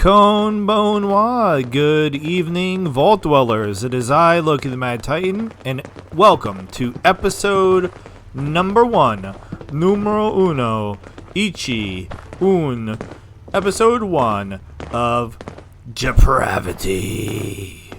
Konbanwa. Good evening, Vault Dwellers. It is I, Loki the Mad Titan, and welcome to episode number 1, numero uno, ichi, un, episode 1 of Depravity.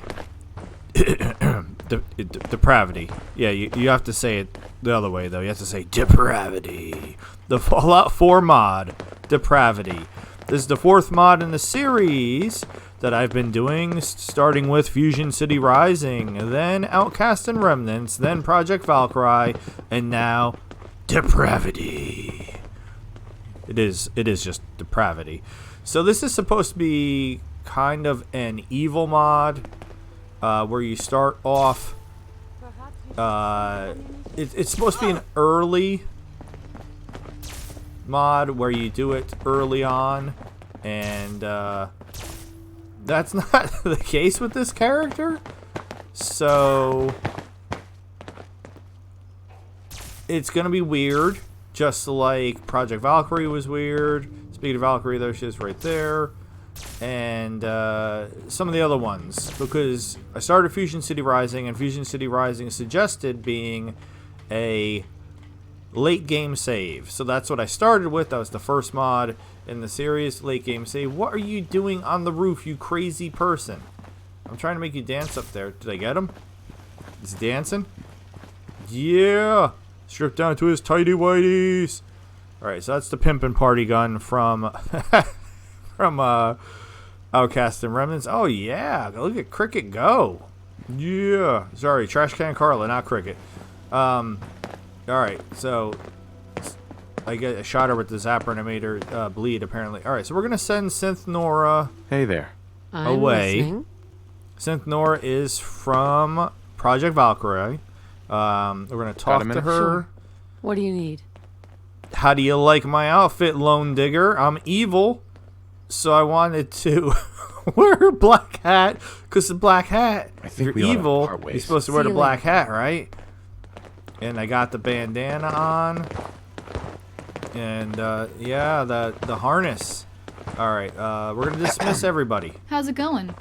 Depravity. Yeah, you have to say it the other way, though. You have to say Depravity. The Fallout 4 mod, Depravity. This is the 4th mod in the series that I've been doing, starting with Fusion City Rising, then Outcast and Remnants, then Project Valkyrie, and now Depravity. It is just Depravity. So this is supposed to be kind of an evil mod, where you start off. It's supposed to be an early mod where you do it early on, and that's not the case with this character, so it's gonna be weird, just like Project Valkyrie was weird. Speaking of Valkyrie, though, she's right there, and some of the other ones, because I started Fusion City Rising, and Fusion City Rising suggested being a late game save. So that's what I started with. That was the first mod in the series, late game save. What are you doing on the roof, you crazy person? I'm trying to make you dance up there. Did I get him? He's dancing? Yeah! Stripped down to his tighty whities. Alright, so that's the pimpin' party gun from Outcast and Remnants. Oh yeah, look at Cricket go. Yeah. Sorry, Trash Can Carla, not Cricket. Alright, so I shot her with the zapper and I made her bleed, apparently. Alright, so we're going to send Synth Nora hey there. away. Listening. Synth Nora is from Project Valkyrie. We're going to talk to her. Sure. What do you need? How do you like my outfit, Lone Digger? I'm evil, so I wanted to wear a black hat, because the black hat, I if think you're we ought to evil, part ways. you're supposed to wear See the you black later. hat, right? And I got the bandana on. And, yeah, the harness. Alright, we're going to dismiss everybody. How's it going?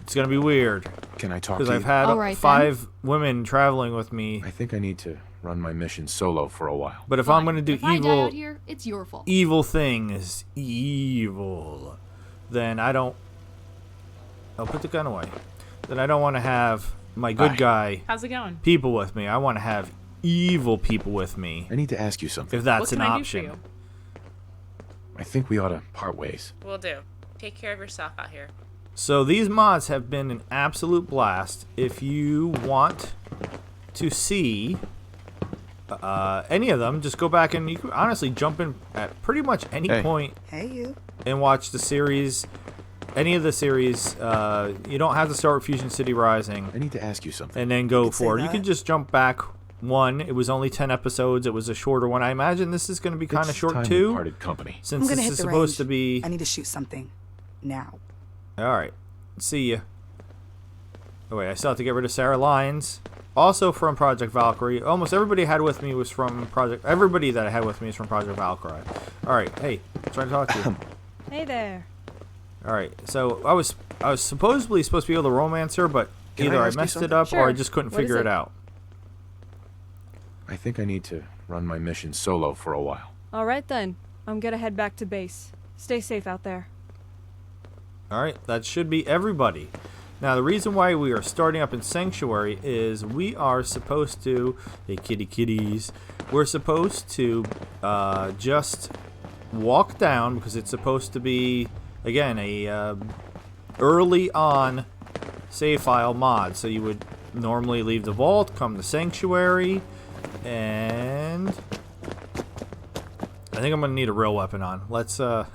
It's going to be weird. Can I talk Because to you? I've had All right, 5 women traveling with me. I think I need to run my mission solo for a while. But if I'm going to do If I die evil out here, it's your fault. evil things, evil, then I don't... I'll put the gun away. Then I don't want to have my good Bye. guy How's it going? people with me. I want to have evil people with me, I need to ask you something. if that's What an can I option. do for you? I think we ought to part ways. Will do. Take care of yourself out here. So these mods have been an absolute blast. If you want to see any of them, just go back and you can honestly jump in at pretty much any Hey. point Hey, you. and watch the series. Any of the series. You don't have to start with Fusion City Rising I need to ask you something. and then go could say forward. You that. could just jump back one. It was only 10 episodes. It was a shorter one. I imagine this is going to be kind of It's short time we too, parted company. since I'm gonna this hit is the supposed range. to be. I need to shoot something now. All right, see ya. Oh wait, I still have to get rid of Sarah Lyons. Also from Project Valkyrie. Almost everybody I had with me was from Project. Everybody that I had with me is from Project Valkyrie. All right, hey, I'm trying to talk to you. Hey there. All right, so I was supposedly supposed to be able to romance her, but Can I either I ask you messed it something? up or I Sure. just couldn't What is figure it it? out. I think I need to run my mission solo for a while. All right then. I'm gonna head back to base. Stay safe out there. All right, that should be everybody. Now, the reason why we are starting up in Sanctuary is we are supposed to, hey kitties, we're supposed to just walk down because it's supposed to be, again, a early on save file mod. So you would normally leave the vault, come to Sanctuary, and I think I'm gonna need a real weapon on. Let's start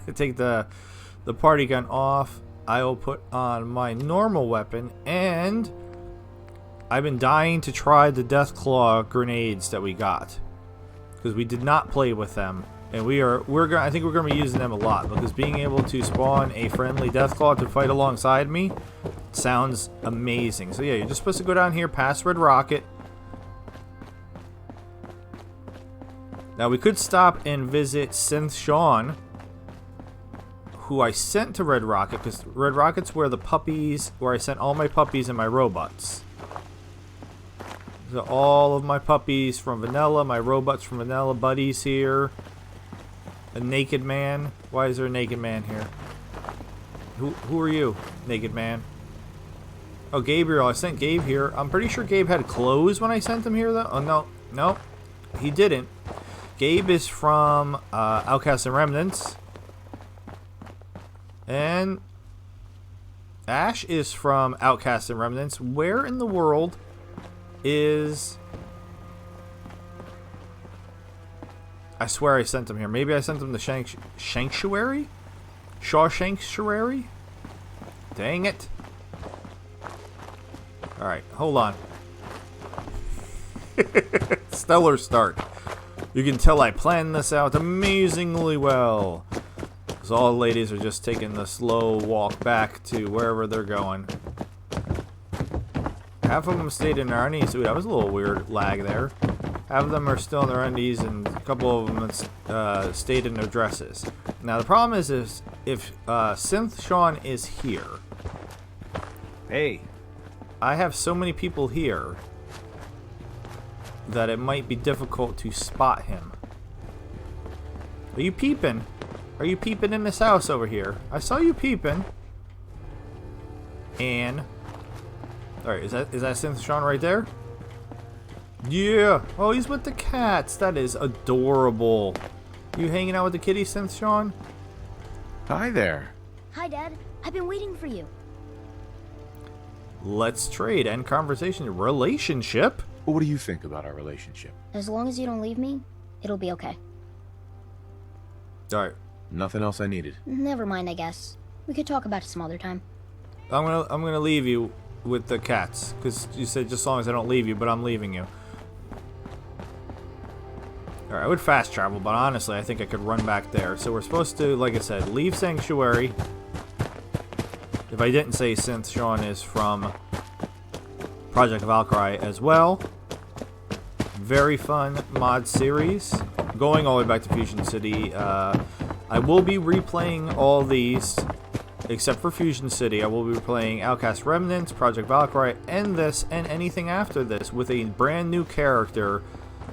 to take the party gun off. I will put on my normal weapon, and I've been dying to try the Deathclaw grenades that we got because we did not play with them, and I think we're gonna be using them a lot because being able to spawn a friendly Deathclaw to fight alongside me sounds amazing. So yeah, you're just supposed to go down here past Red Rocket. Now we could stop and visit Synth Sean, who I sent to Red Rocket, because Red Rocket's where I sent all my puppies and my robots. So all of my puppies from Vanilla, my robots from Vanilla, Buddy's here. A naked man. Why is there a naked man here? Who are you, naked man? Oh, Gabriel. I sent Gabe here. I'm pretty sure Gabe had clothes when I sent him here, though. Oh, no. No, he didn't. Gabe is from Outcasts and Remnants. And Ash is from Outcasts and Remnants. Where in the world is... I swear I sent him here. Maybe I sent him to Sanctuary? Sanctuary? Dang it. Alright, hold on. Stellar start. You can tell I planned this out amazingly well. Because all the ladies are just taking the slow walk back to wherever they're going. Half of them stayed in their undies. Ooh, that was a little weird lag there. Half of them are still in their undies, and a couple of them stayed in their dresses. Now the problem is if Synth Sean is here. Hey, I have so many people here that it might be difficult to spot him. Are you peeping? Are you peeping in this house over here? I saw you peeping. And alright, is that Synth Sean right there? Yeah. Oh, he's with the cats. That is adorable. You hanging out with the kitty, Synth Sean? Hi there. Hi, Dad. I've been waiting for you. Let's trade. End conversation. Relationship? Well, what do you think about our relationship? As long as you don't leave me, it'll be okay. Alright. Nothing else I needed. Never mind, I guess. We could talk about it some other time. I'm gonna leave you with the cats. Because you said just as long as I don't leave you, but I'm leaving you. Alright, I would fast travel, but honestly, I think I could run back there. So we're supposed to, like I said, leave Sanctuary. If I didn't say Synth Sean is from Project Valkyrie as well. Very fun mod series. Going all the way back to Fusion City. I will be replaying all these, except for Fusion City. I will be playing Outcast Remnants, Project Valkyrie, and this, and anything after this, with a brand new character,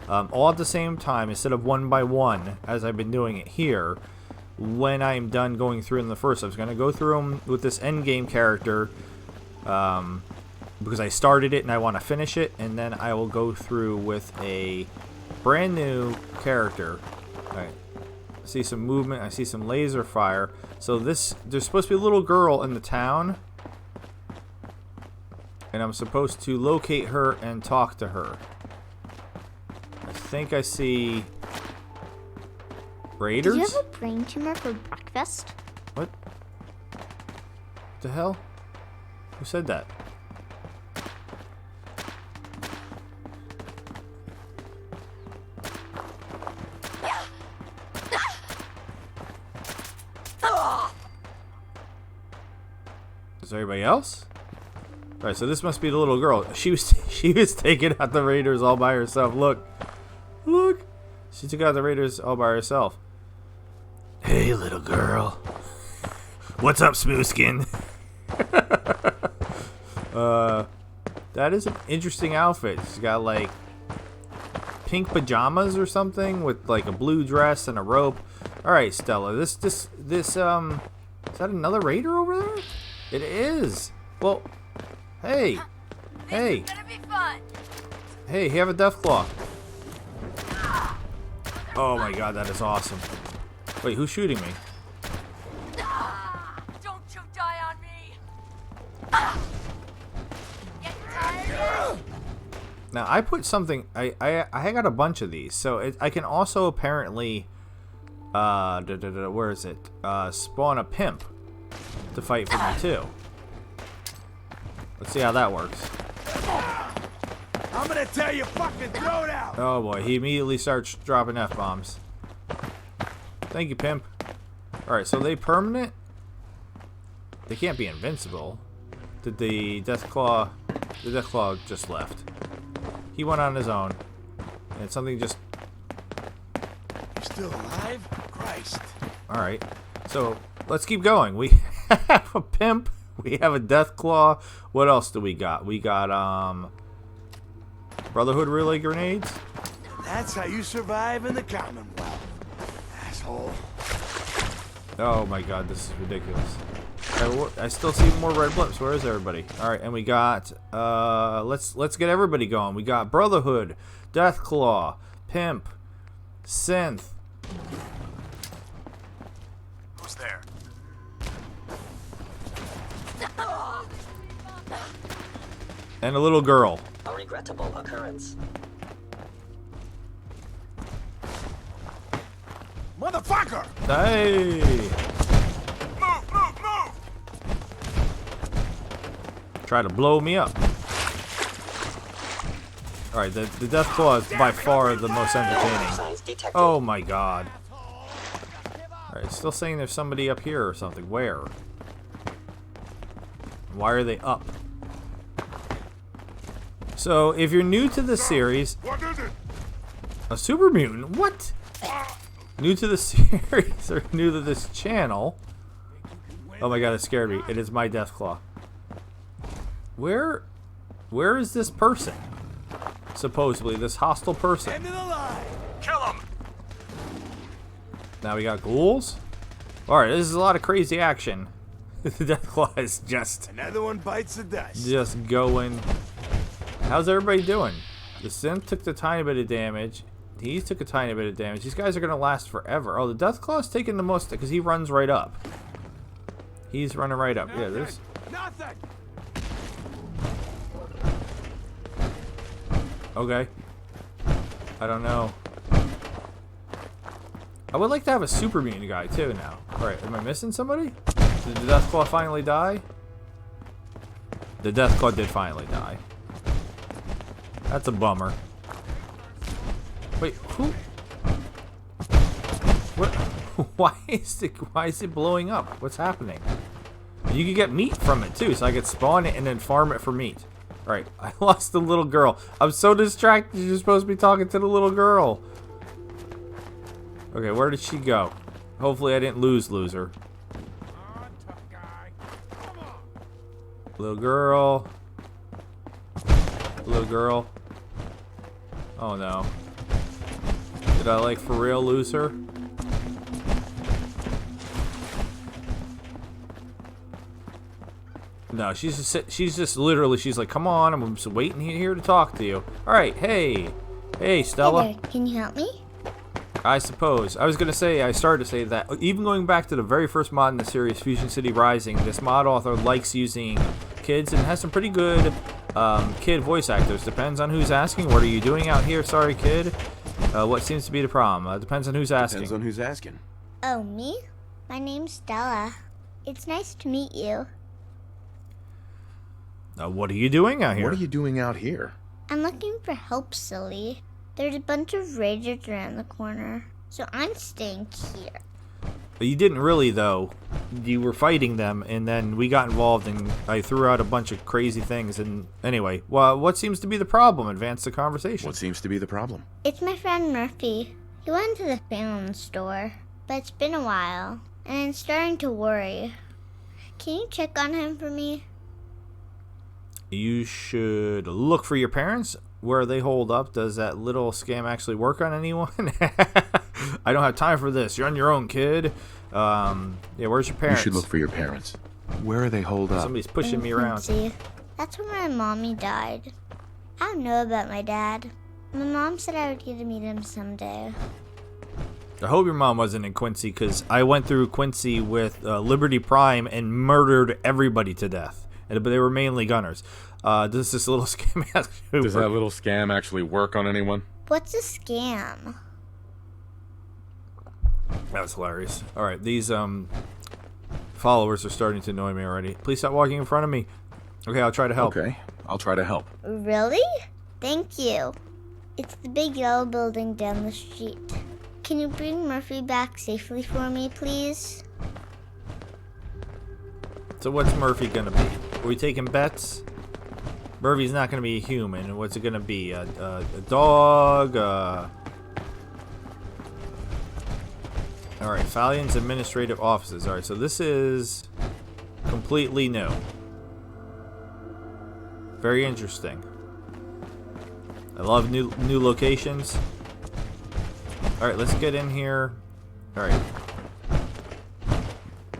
all at the same time, instead of one by one, as I've been doing it here. When I'm done going through them the first, I was going to go through them with this endgame character, because I started it and I want to finish it, and then I will go through with a brand new character. Alright, I see some movement, I see some laser fire. So there's supposed to be a little girl in the town, and I'm supposed to locate her and talk to her. I think I see raiders? Did you have a brain tumor for breakfast? What the hell? Who said that? Is there anybody else? Alright, so this must be the little girl. She was taking out the raiders all by herself. Look. Look. She took out the raiders all by herself. Hey, little girl. What's up, Smoothskin? That is an interesting outfit. She's got like pink pajamas or something with like a blue dress and a rope. All right, Stella. This is that another raider over there? It is. Well, hey. Hey. This is gonna be fun. Hey, you have a Deathclaw. Oh my god, that is awesome. Wait, who's shooting me? Don't you die on me. Get tired? Now I put something. I got a bunch of these, so I can also apparently where is it? Spawn a pimp to fight for me too. Let's see how that works. I'm gonna tell you fucking throat out! Oh boy, he immediately starts dropping F-bombs. Thank you, pimp. Alright, so they permanent? They can't be invincible. Did the Deathclaw... The Deathclaw just left. He went on his own. And something just... You're still alive? Christ. Alright. So, let's keep going. We have a pimp. We have a Deathclaw. What else do we got? We got Brotherhood relay grenades. That's how you survive in the Commonwealth, asshole. Oh my god, this is ridiculous. I still see more red blips. Where is everybody? All right, and we got let's get everybody going. We got Brotherhood, Deathclaw, Pimp, Synth. Who's there? And a little girl. A regrettable occurrence. Motherfucker! Hey! Move! Try to blow me up. All right, the Deathclaw is by far the most entertaining. Signs detected. Oh my god. Alright, it's still saying there's somebody up here or something. Where? Why are they up? So, if you're new to the series... What is it? A super mutant? What? New to the series, or new to this channel... Oh my god, it scared me. It is my Deathclaw. Where is this person? Supposedly, this hostile person. End of the line. Kill him. Now we got ghouls. Alright, this is a lot of crazy action. The Deathclaw is just Another one bites the dust. going. How's everybody doing? The Synth took a tiny bit of damage. He took a tiny bit of damage. These guys are going to last forever. Oh, the Deathclaw's taking the most because he runs right up. He's running right up. Yeah, there's... Nothing. Okay. I don't know. I would like to have a super mutant guy too now. Alright, am I missing somebody? Did the Deathclaw finally die? The Deathclaw did finally die. That's a bummer. Wait, who? What? Why is it blowing up? What's happening? You can get meat from it too, so I could spawn it and then farm it for meat. Alright, I lost the little girl. I'm so distracted. You're supposed to be talking to the little girl. Okay, where did she go? Hopefully I didn't lose her. Little girl. Little girl. Oh no. Did I like for real lose her? No, she's just literally, she's like, come on, I'm just waiting here to talk to you. Alright, hey, Stella. Hey there, can you help me? I suppose. I was going to say, I started to say that, even going back to the very first mod in the series, Fusion City Rising, this mod author likes using kids and has some pretty good kid voice actors. Depends on who's asking. What are you doing out here? Sorry, kid. What seems to be the problem? Depends on who's asking. Depends on who's asking. Oh, me? My name's Stella. It's nice to meet you. What are you doing out here? What are you doing out here? I'm looking for help, silly. There's a bunch of ragers around the corner, so I'm staying here. You didn't really, though. You were fighting them, and then we got involved, and I threw out a bunch of crazy things. And anyway, well, what seems to be the problem? Advance the conversation. What seems to be the problem? It's my friend Murphy. He went to the Phelan store, but it's been a while, and I'm starting to worry. Can you check on him for me? You should look for your parents. Where they hold up. Does that little scam actually work on anyone? I don't have time for this. You're on your own, kid. Yeah, where's your parents? You should look for your parents. Where are they holed up? Somebody's pushing me around. Quincy. That's when my mommy died. I don't know about my dad. My mom said I would get to meet him someday. I hope your mom wasn't in Quincy, because I went through Quincy with Liberty Prime and murdered everybody to death. But they were mainly gunners. Does this little scam actually Does that little scam actually work on anyone? What's a scam? That was hilarious. Alright, these followers are starting to annoy me already. Please stop walking in front of me. Okay, I'll try to help. Okay, I'll try to help. Really? Thank you. It's the big yellow building down the street. Can you bring Murphy back safely for me, please? So what's Murphy gonna be? Are we taking bets? Murphy's not gonna be a human. What's it gonna be? A dog? Alright, Alright, Falion's administrative offices. Alright, so this is completely new. Very interesting. I love new locations. Alright, let's get in here. Alright.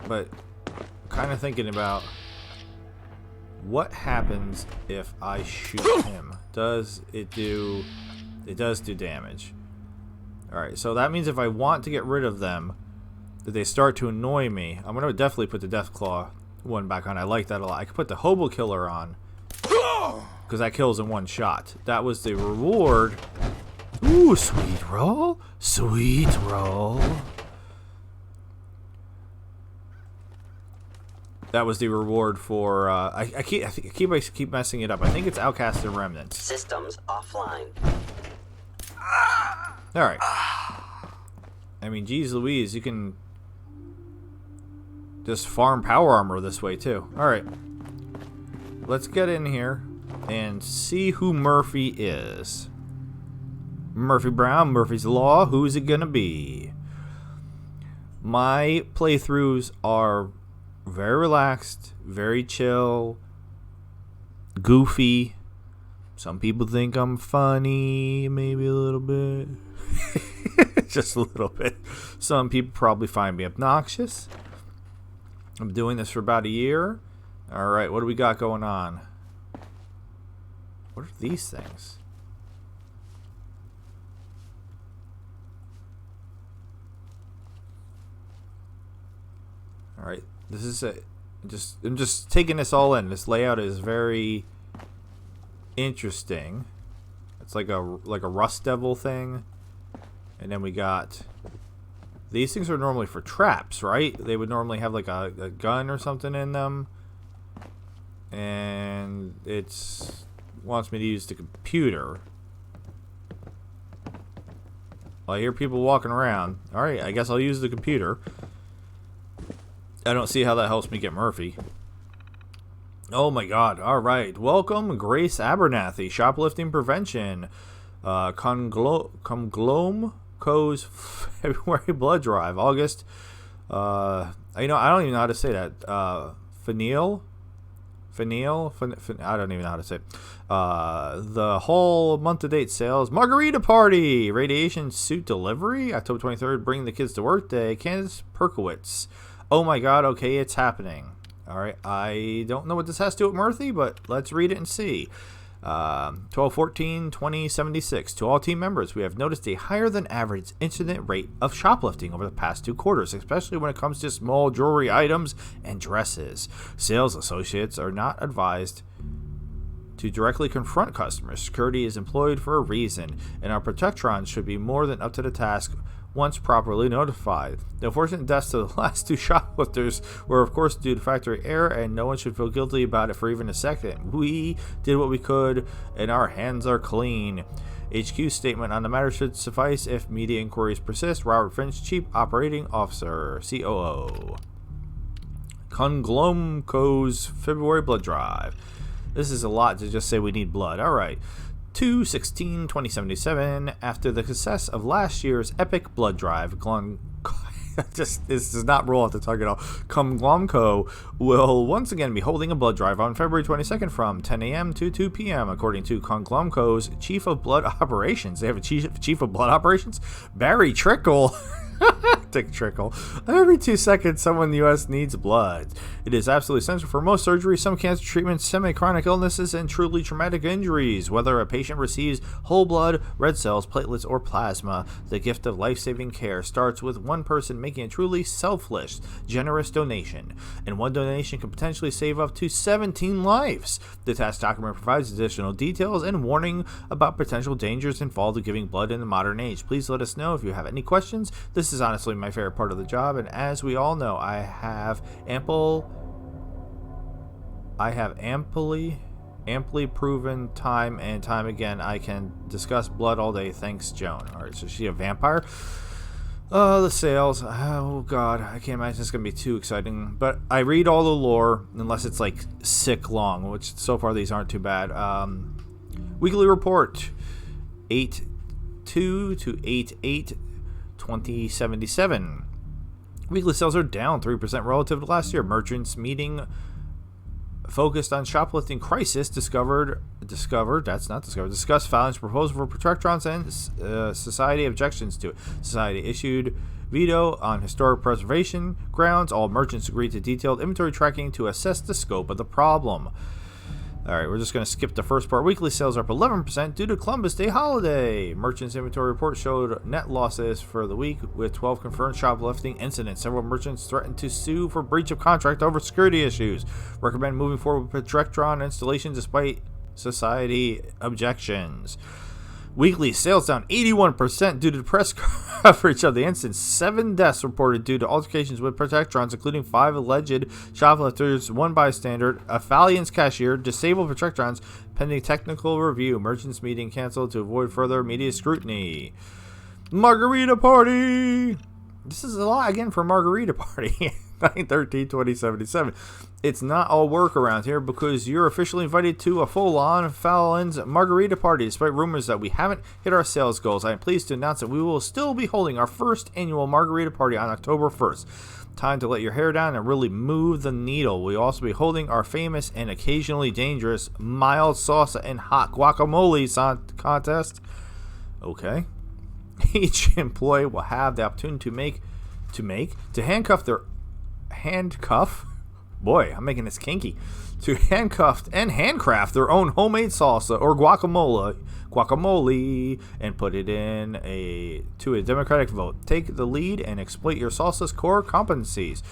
But kind of thinking about what happens if I shoot him. Does it do... It does do damage. Alright, so that means if I want to get rid of them, that they start to annoy me, I'm going to definitely put the Deathclaw one back on. I like that a lot. I could put the Hobo Killer on, because that kills in one shot. That was the reward. Ooh, sweet roll. Sweet roll. That was the reward for, I keep messing it up. I think it's Outcast and Remnants. Systems offline. Alright. I mean, geez Louise, you can just farm power armor this way, too. Alright. Let's get in here and see who Murphy is. Murphy Brown, Murphy's Law, who's it gonna be? My playthroughs are very relaxed, very chill, goofy. Some people think I'm funny, maybe a little bit. Just a little bit. Some people probably find me obnoxious. I'm doing this for about a year. Alright, what do we got going on? What are these things? Alright, this is it. I'm just taking this all in. This layout is very interesting. It's like a Rust Devil thing. And then we got... These things are normally for traps, right? They would normally have like a gun or something in them. And it's wants me to use the computer. Well, I hear people walking around. Alright, I guess I'll use the computer. I don't see how that helps me get Murphy. Oh my god. Alright. Welcome, Grace Abernathy. Shoplifting Prevention. Conglomco's February Blood Drive. August. I don't even know how to say that. Finial? I don't even know how to say it. The whole month-to-date sales. Margarita Party. Radiation Suit Delivery. October 23rd. Bring the Kids to Work Day. Candace Perkowitz. Oh my god, okay, it's happening. Alright, I don't know what this has to do with Murphy, but let's read it and see. 12/14/2076. To all team members, we have noticed a higher than average incident rate of shoplifting over the past 2 quarters, especially when it comes to small jewelry items and dresses. Sales associates are not advised to directly confront customers. Security is employed for a reason, and our Protectrons should be more than up to the task once properly notified. The unfortunate deaths of the last 2 shoplifters were of course due to factory error, and no one should feel guilty about it for even a second. We did what we could, and our hands are clean. HQ's statement on the matter should suffice if media inquiries persist. Robert Finch, Chief Operating Officer, COO. Conglomco's February Blood Drive. This is a lot to just say we need blood. Alright. 2/16/2077. After the success of last year's epic blood drive, this does not roll off the tongue at all. Conglomco will once again be holding a blood drive on February 22nd from 10 a.m. to 2 p.m. According to Conglomco's Chief of Blood Operations. They have a chief of Blood Operations? Barry Trickle. Dick Trickle. Every 2 seconds, someone in the U.S. needs blood. It is absolutely essential for most surgeries, some cancer treatments, semi-chronic illnesses, and truly traumatic injuries. Whether a patient receives whole blood, red cells, platelets, or plasma, the gift of life-saving care starts with one person making a truly selfless, generous donation. And one donation can potentially save up to 17 lives. The task document provides additional details and warning about potential dangers involved in giving blood in the modern age. Please let us know if you have any questions. This is honestly my favorite part of the job, and as we all know, I have amply proven time and time again I can discuss blood all day. Thanks, Joan. Alright, so she's a vampire. The sales. Oh god, I can't imagine it's gonna be too exciting. But I read all the lore, unless it's like sick long, which so far these aren't too bad. Weekly report 8/2 to 8/8/2077. Weekly sales are down 3% relative to last year. Merchants meeting focused on shoplifting crisis discussed filing proposal for protectrons and society objections to it. Society issued veto on historic preservation grounds. All merchants agreed to detailed inventory tracking to assess the scope of the problem. Alright, we're just going to skip the first part. Weekly sales are up 11% due to Columbus Day holiday. Merchants inventory report showed net losses for the week with 12 confirmed shoplifting incidents. Several merchants threatened to sue for breach of contract over security issues. Recommend moving forward with Protectron installation despite society objections. Weekly sales down 81% due to press coverage of the incident. 7 deaths reported due to altercations with Protectrons, including 5 alleged shoplifters, 1 bystander, a Fallions cashier, disabled Protectrons, pending technical review. Merchants meeting canceled to avoid further media scrutiny. Margarita Party! This is a lot again for Margarita Party. 9/13/2077. It's not all work around here because you're officially invited to a full-on Fallon's Margarita Party. Despite rumors that we haven't hit our sales goals, I am pleased to announce that we will still be holding our first annual Margarita Party on October 1st. Time to let your hair down and really move the needle. We'll also be holding our famous and occasionally dangerous mild salsa and hot guacamole contest. Okay. Each employee will have the opportunity to handcuff, boy, I'm making this kinky, to handcuff and handcraft their own homemade salsa or guacamole and put it in to a democratic vote. Take the lead and exploit your salsa's core competencies.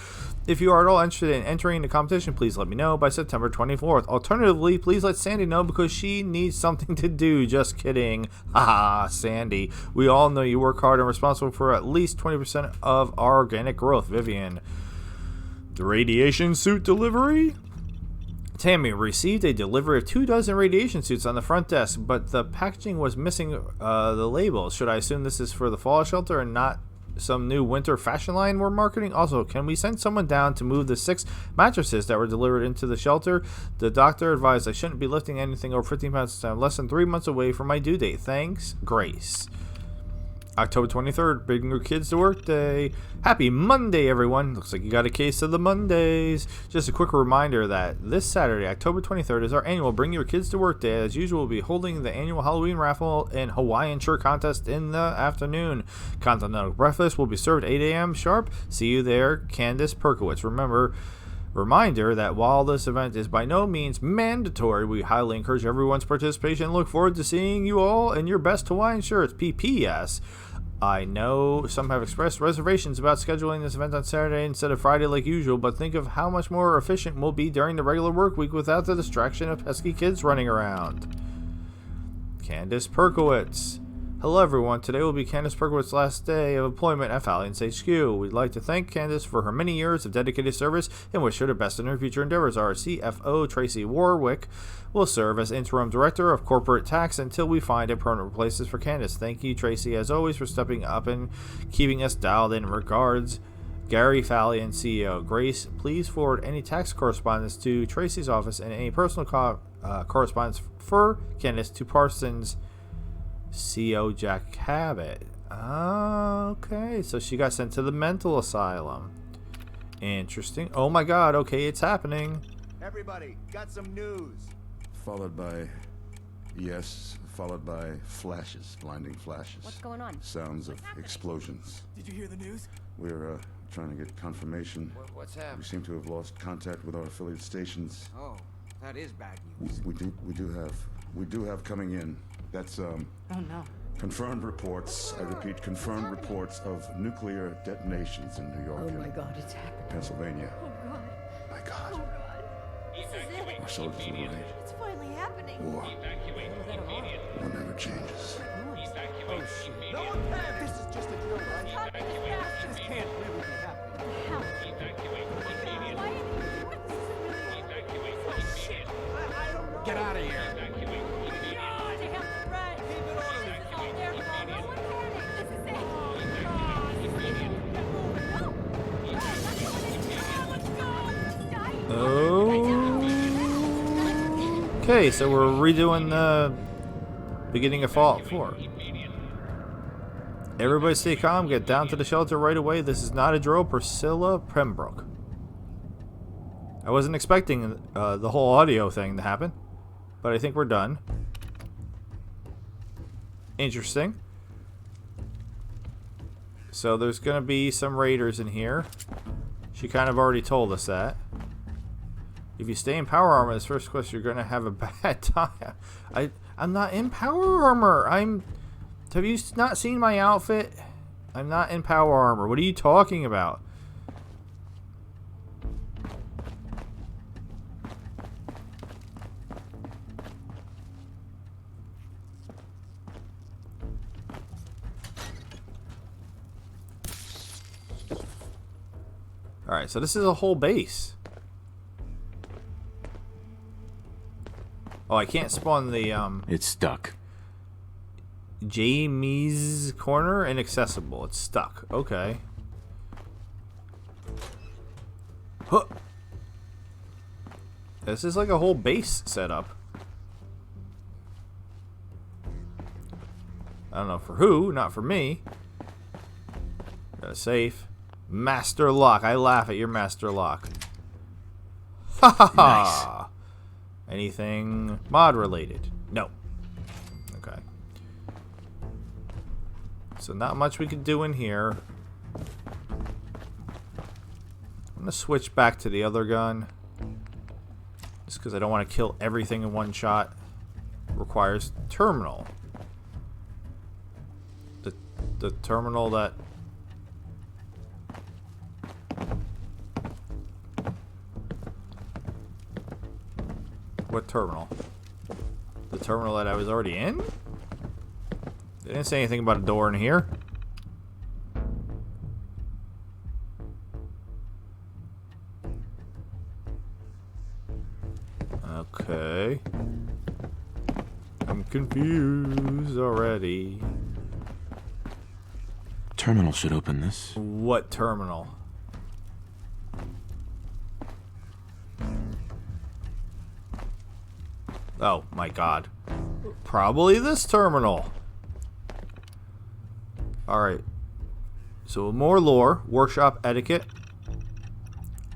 If you are at all interested in entering the competition, please let me know by September 24th. Alternatively, please let Sandy know because she needs something to do. Just kidding. Haha, Sandy. We all know you work hard and responsible for at least 20% of our organic growth. Vivian. The radiation suit delivery? Tammy received a delivery of 24 radiation suits on the front desk, but the packaging was missing the labels. Should I assume this is for the fall shelter and not some new winter fashion line we're marketing? Also, can we send someone down to move the 6 mattresses that were delivered into the shelter? The doctor advised I shouldn't be lifting anything over 15 pounds since I'm less than 3 months away from my due date. Thanks, Grace. October 23rd, bring your kids to work day. Happy Monday, everyone. Looks like you got a case of the Mondays. Just a quick reminder that this Saturday, October 23rd, is our annual Bring Your Kids to Work Day. As usual, we'll be holding the annual Halloween raffle and Hawaiian shirt contest in the afternoon. Continental breakfast will be served 8 a.m. sharp. See you there, Candace Perkowitz. Reminder that while this event is by no means mandatory, we highly encourage everyone's participation and look forward to seeing you all in your best Hawaiian shirts. PPS. I know some have expressed reservations about scheduling this event on Saturday instead of Friday like usual, but think of how much more efficient we'll be during the regular work week without the distraction of pesky kids running around. Candace Perkowitz. Hello everyone, today will be Candace Perkowitz's last day of employment at Fallions HQ. We'd like to thank Candace for her many years of dedicated service and wish her the best in her future endeavors. Our CFO, Tracy Warwick, will serve as interim director of corporate tax until we find a permanent replacement for Candace. Thank you, Tracy, as always, for stepping up and keeping us dialed in. Regards, Gary Fallion, CEO. Grace, please forward any tax correspondence to Tracy's office and any personal correspondence for Candace to Parsons CO Jack Cabot. Okay, so she got sent to the mental asylum. Interesting. Oh my god, okay, it's happening. Everybody, got some news. Followed by flashes, blinding flashes. What's going on? Sounds of explosions. Did you hear the news? We're trying to get confirmation. What's happening? We seem to have lost contact with our affiliate stations. Oh, that is bad news. We do have coming in. That's Oh no. confirmed reports. I repeat, confirmed reports of nuclear detonations in New York and God, it's happening. Pennsylvania. Oh god. My God, Oh god. This is it. our soldiers are right. It's finally happening. War never changes. Oh shit. No one panic. This is just a drill, right? Stop this fast. This can't really be happening. Hell. Why are you doing this? Oh shit. I don't know. Get out of here. Okay, so we're redoing the beginning of Fallout 4. Everybody stay calm. Get down to the shelter right away. This is not a drill. Priscilla Pembroke. I wasn't expecting the whole audio thing to happen, but I think we're done. Interesting. So there's going to be some raiders in here. She kind of already told us that. If you stay in power armor this first quest, you're going to have a bad time. I'm not in power armor. Have you not seen my outfit? I'm not in power armor. What are you talking about? Alright, so this is a whole base. Oh, I can't spawn the, It's stuck. Jamie's corner inaccessible. It's stuck. Okay. Huh. This is like a whole base setup. I don't know for who, not for me. Got a safe. Master lock. I laugh at your master lock. Ha ha ha. Anything mod related? No. Okay. So not much we can do in here. I'm gonna switch back to the other gun. Just because I don't want to kill everything in one shot. Requires terminal. The terminal that... What terminal? The terminal that I was already in? They didn't say anything about a door in here. Okay. I'm confused already. Terminal should open this. What terminal? Oh my god. Probably this terminal. Alright. So more lore. Workshop etiquette.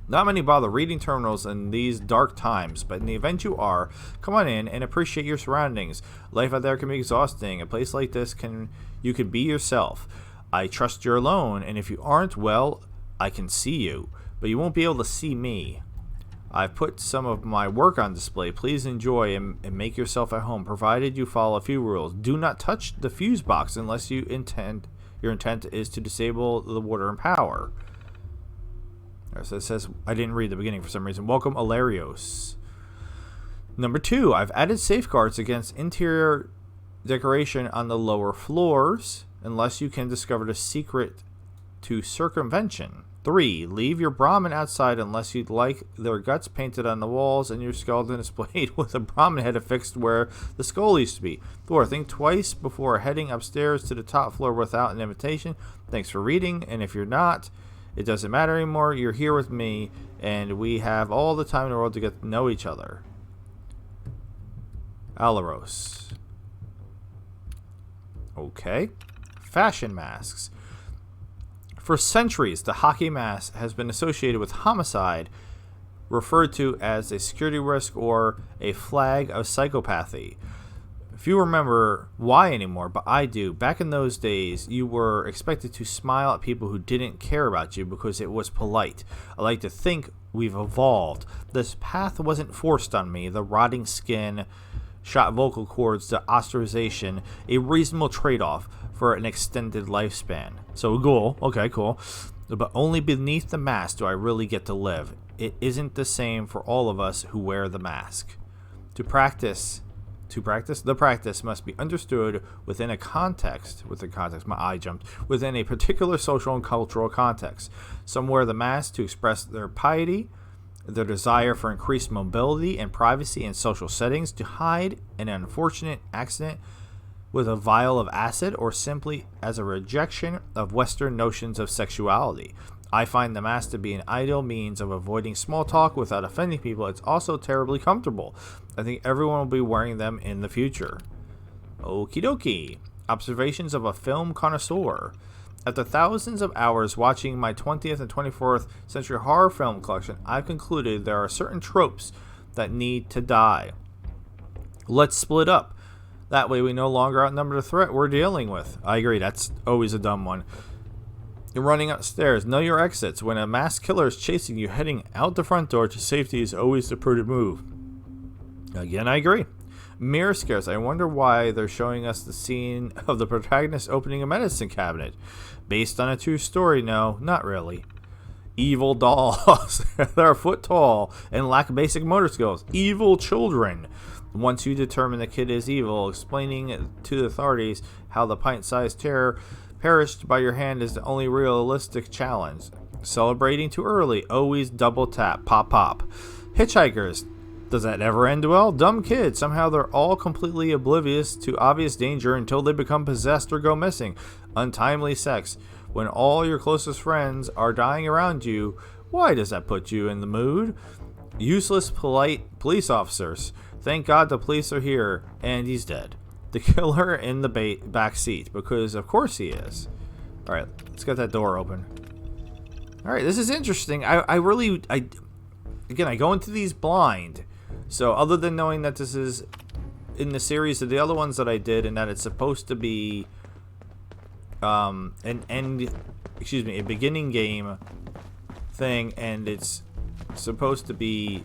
Not many bother reading terminals in these dark times, but in the event you are, come on in and appreciate your surroundings. Life out there can be exhausting. A place like this you can be yourself. I trust you're alone, and if you aren't, well, I can see you, but you won't be able to see me. I've put some of my work on display. Please enjoy and make yourself at home, provided you follow a few rules. Do not touch the fuse box unless your intent is to disable the water and power. So it says, I didn't read the beginning for some reason. Welcome, Alarios. Number 2, I've added safeguards against interior decoration on the lower floors, unless you can discover the secret to circumvention. 3, leave your Brahmin outside unless you'd like their guts painted on the walls and your skeleton displayed with a Brahmin head affixed where the skull used to be. 4, think twice before heading upstairs to the top floor without an invitation. Thanks for reading, and if you're not, it doesn't matter anymore. You're here with me, and we have all the time in the world to get to know each other. Alaros. Okay. Fashion masks. For centuries, the hockey mask has been associated with homicide, referred to as a security risk or a flag of psychopathy. Few remember why anymore, but I do. Back in those days, you were expected to smile at people who didn't care about you because it was polite. I like to think we've evolved. This path wasn't forced on me. The rotting skin, shot vocal cords, the ostracization, a reasonable trade-off for an extended lifespan. So cool. Okay, cool. But only beneath the mask do I really get to live. It isn't the same for all of us who wear the mask. The practice must be understood within a context, my eye jumped, within a particular social and cultural context. Some wear the mask to express their piety, their desire for increased mobility and privacy in social settings, to hide an unfortunate accident with a vial of acid, or simply as a rejection of Western notions of sexuality. I find the mask to be an ideal means of avoiding small talk without offending people. It's also terribly comfortable. I think everyone will be wearing them in the future. Okie dokie. Observations of a film connoisseur. After thousands of hours watching my 20th and 24th century horror film collection, I've concluded there are certain tropes that need to die. Let's split up. That way we no longer outnumber the threat we're dealing with. I agree, that's always a dumb one. You're running upstairs. Know your exits. When a masked killer is chasing you, heading out the front door to safety is always the prudent move. Again, I agree. Mirror scares. I wonder why they're showing us the scene of the protagonist opening a medicine cabinet. Based on a true story? No, not really. Evil dolls. They're a foot tall and lack basic motor skills. Evil children. Once you determine the kid is evil, explaining to the authorities how the pint-sized terror perished by your hand is the only realistic challenge. Celebrating too early. Always double tap. Pop pop. Hitchhikers. Does that ever end well? Dumb kids. Somehow they're all completely oblivious to obvious danger until they become possessed or go missing. Untimely sex. When all your closest friends are dying around you, why does that put you in the mood? Useless, polite police officers. Thank God the police are here, and he's dead. The killer in the back seat, because of course he is. Alright, let's get that door open. Alright, this is interesting. I go into these blind. So other than knowing that this is in the series of the other ones that I did, and that it's supposed to be a beginning game thing, and it's supposed to be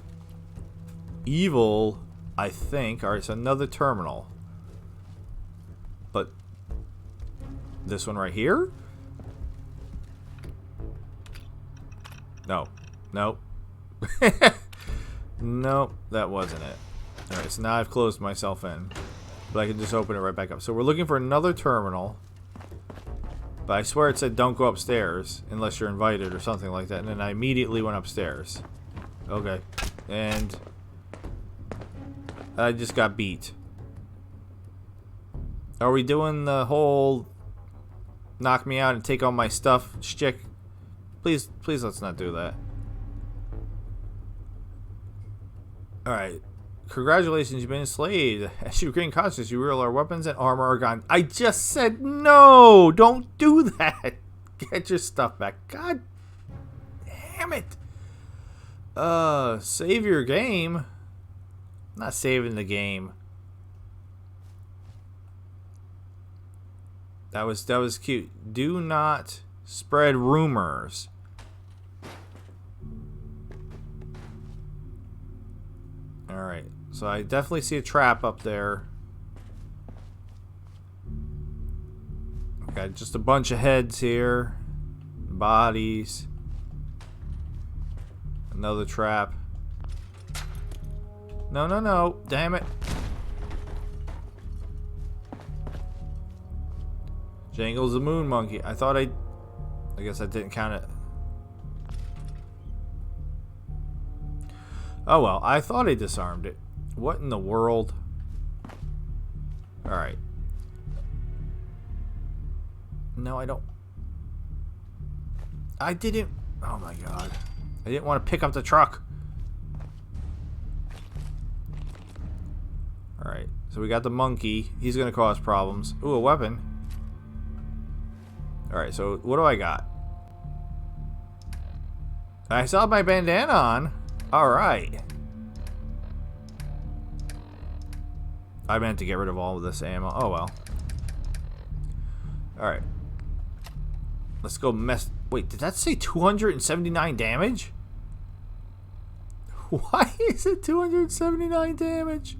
evil, I think. Alright, so another terminal. But this one right here? No. Nope. Nope, that wasn't it. Alright, so now I've closed myself in. But I can just open it right back up. So we're looking for another terminal. But I swear it said don't go upstairs unless you're invited or something like that. And then I immediately went upstairs. Okay. And I just got beat. Are we doing the whole knock me out and take all my stuff shtick? Please let's not do that. Alright. Congratulations, you've been enslaved. As you gain consciousness, you realize our weapons and armor are gone. I just said no! Don't do that! Get your stuff back. God damn it! Save your game. I'm not saving the game. That was cute. Do not spread rumors. Alright, so I definitely see a trap up there. Got just a bunch of heads here. Bodies. Another trap. No, no, no. Damn it. Jangles the moon monkey. I guess I didn't count it. Oh well, I thought I disarmed it. What in the world? Alright. No, I don't. I didn't. Oh my god. I didn't want to pick up the truck. Alright, so we got the monkey. He's going to cause problems. Ooh, a weapon. Alright, so what do I got? I still have my bandana on. Alright. I meant to get rid of all of this ammo. Oh well. Alright. Let's go mess. Wait, did that say 279 damage? Why is it 279 damage?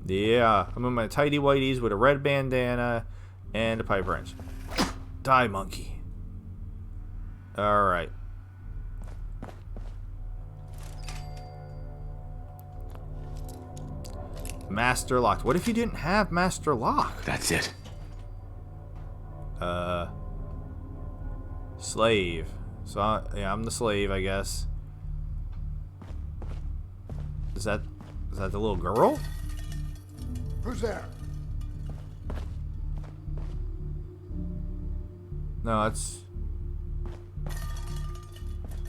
Yeah, I'm in my tighty whities with a red bandana and a pipe wrench. Die, monkey. Alright. Master locked. What if you didn't have master lock? That's it. Slave. So, yeah, I'm the slave, I guess. Is that the little girl? Who's there? No, that's...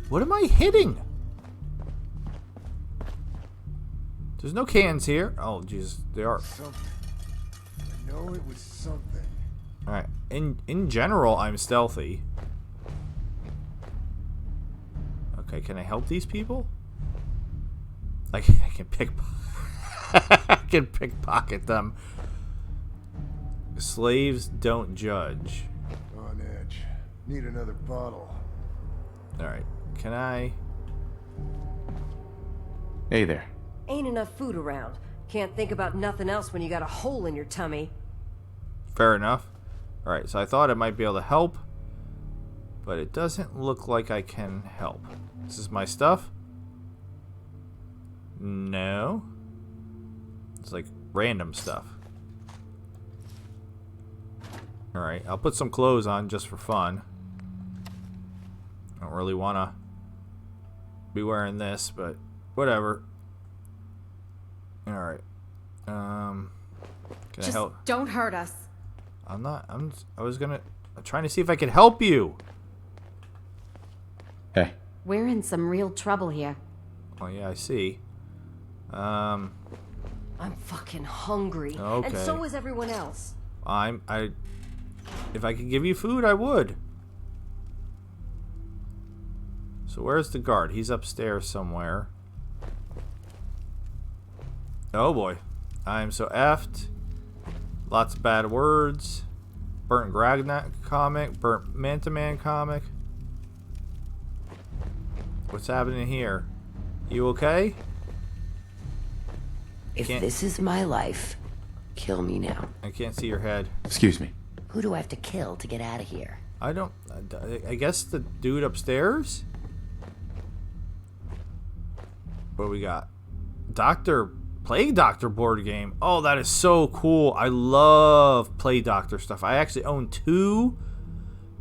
What am I hitting? There's no cans here. Oh, Jesus, they are. Something. I know it was something. Alright. In general, I'm stealthy. Okay, can I help these people? I can I can pickpocket them. Slaves don't judge. On edge. Need another bottle. Alright. Can I... Hey there. Ain't enough food around. Can't think about nothing else when you got a hole in your tummy. Fair enough. Alright, so I thought I might be able to help. But it doesn't look like I can help. This is my stuff? No. It's like random stuff. Alright, I'll put some clothes on just for fun. I don't really want to be wearing this, but whatever. Alright. Can I help? Don't hurt us. I'm not. I'm trying to see if I can help you. Hey. We're in some real trouble here. Oh yeah, I see. I'm fucking hungry. Okay. And so is everyone else. If I could give you food, I would. So where's the guard? He's upstairs somewhere. Oh boy. I am so effed. Lots of bad words. Burnt Gragnak comic. Burnt Manta Man comic. What's happening here? You okay? If this is my life, kill me now. I can't see your head. Excuse me. Who do I have to kill to get out of here? I don't... I guess the dude upstairs? What do we got? Plague Doctor board game. Oh, that is so cool. I love Plague Doctor stuff. I actually own 2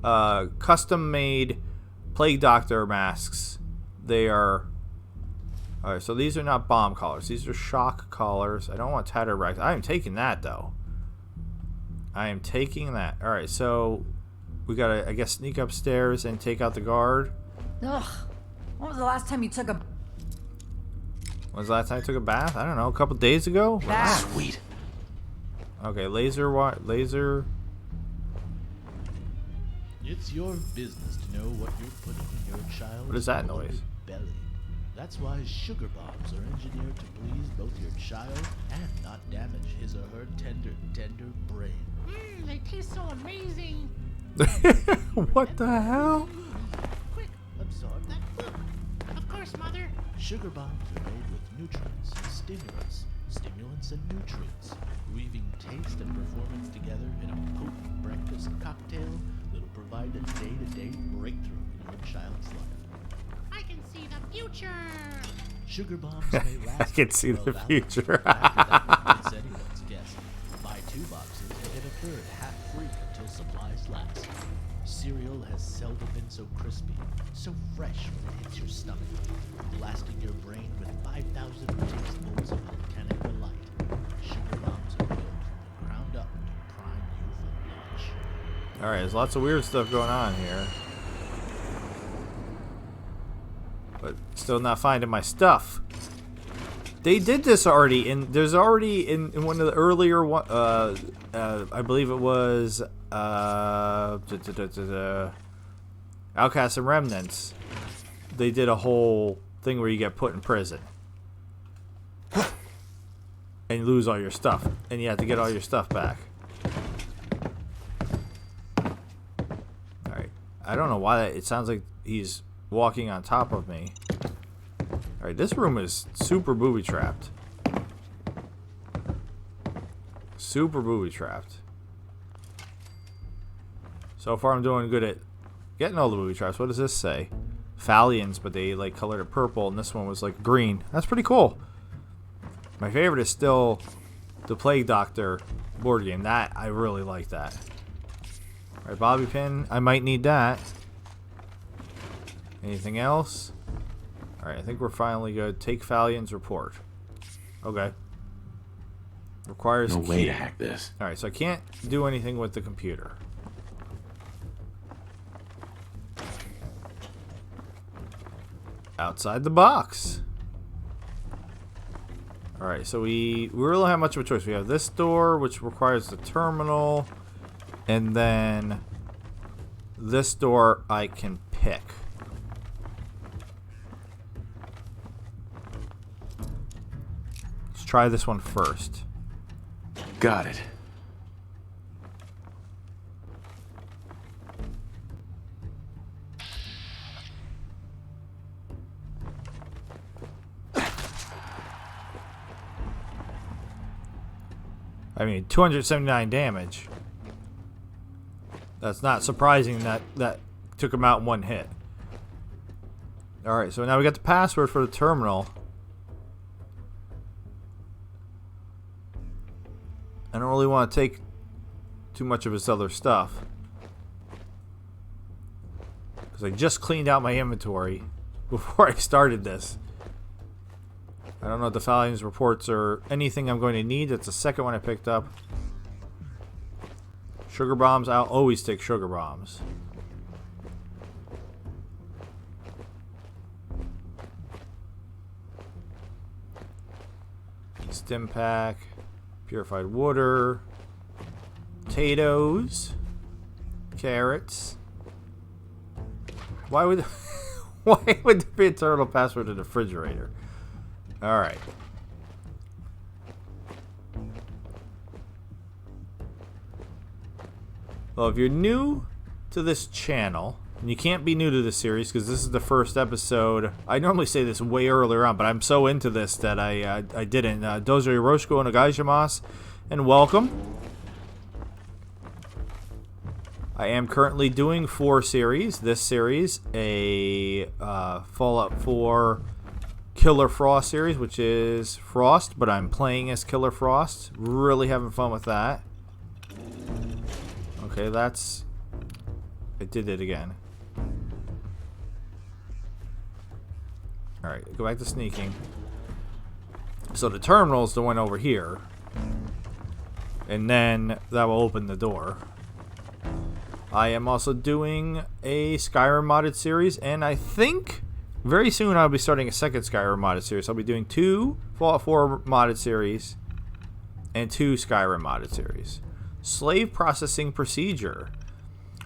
custom-made Plague Doctor masks. They are... Alright, so these are not bomb collars. These are shock collars. I don't want Tatterbrax. I am taking that, though. I am taking that. Alright, so... We gotta, I guess, sneak upstairs and take out the guard. Ugh. When was the last time you took a... When was the last time I took a bath? I don't know, a couple days ago? bath? Sweet. Okay, laser... It's your business to know what you're putting in your child's What is that noise? belly. That's why sugar bombs are engineered to please both your child and not damage his or her tender brain. They taste so amazing. What the hell? Quick, absorb that food. Of course, Mother. Sugar bombs are made with nutrients and stimulants and nutrients, weaving taste and performance together in a potent breakfast cocktail that'll provide a day-to-day breakthrough in your child's life. I can see the future. Sugar bombs may last. I can see the 12 hours. future. After that, it's anyone's guess. Buy 2 boxes and get a third half-free until supplies last. Cereal has seldom been so crispy, so fresh when it hits your stomach, blasting your brain with 5,000 tastefuls of volcanic delight. Sugar bombs are built from the ground up to prime you for launch. Alright, there's lots of weird stuff going on here. But still not finding my stuff. They did this already, and there's already in one of the earlier one. I believe it was Outcasts and Remnants. They did a whole thing where you get put in prison and you lose all your stuff, and you have to get all your stuff back. All right, I don't know why it sounds like he's walking on top of me. Alright, this room is super booby trapped. Super booby trapped. So far I'm doing good at getting all the booby traps. What does this say? Fallions, but they like colored it purple, and this one was like green. That's pretty cool. My favorite is still the Plague Doctor board game. That, I really like that. Alright, bobby pin. I might need that. Anything else? Alright, I think we're finally good. Take Fallion's report. Okay. Requires No a way key. to hack this. Alright, so I can't do anything with the computer. Outside the box. Alright, so we really don't have much of a choice. We have this door, which requires the terminal. And then this door I can pick. Let's try this one first. Got it. I mean, 279 damage. That's not surprising that took him out in one hit. Alright, so now we got the password for the terminal. I don't really want to take too much of his other stuff, because I just cleaned out my inventory before I started this. I don't know if the Falion's reports or anything I'm going to need. That's the second one I picked up. Sugar bombs. I'll always take sugar bombs. Stim pack. Purified water. Potatoes. Carrots. Why would why would there be a terminal password in the refrigerator? Alright. Well, if you're new to this channel, and you can't be new to this series because this is the first episode. I normally say this way earlier on, but I'm so into this that I didn't. Dozo Yoroshiko Nagaishimasu, and welcome. I am currently doing 4 series. This series, a Fallout 4 Killer Frost series, which is Frost, but I'm playing as Killer Frost. Really having fun with that. Okay, that's... I did it again. Alright, go back to sneaking. So the terminal is the one over here. And then that will open the door. I am also doing a Skyrim modded series, and I think very soon I'll be starting a second Skyrim modded series. I'll be doing 2 Fallout 4 modded series and 2 Skyrim modded series. Slave processing procedure.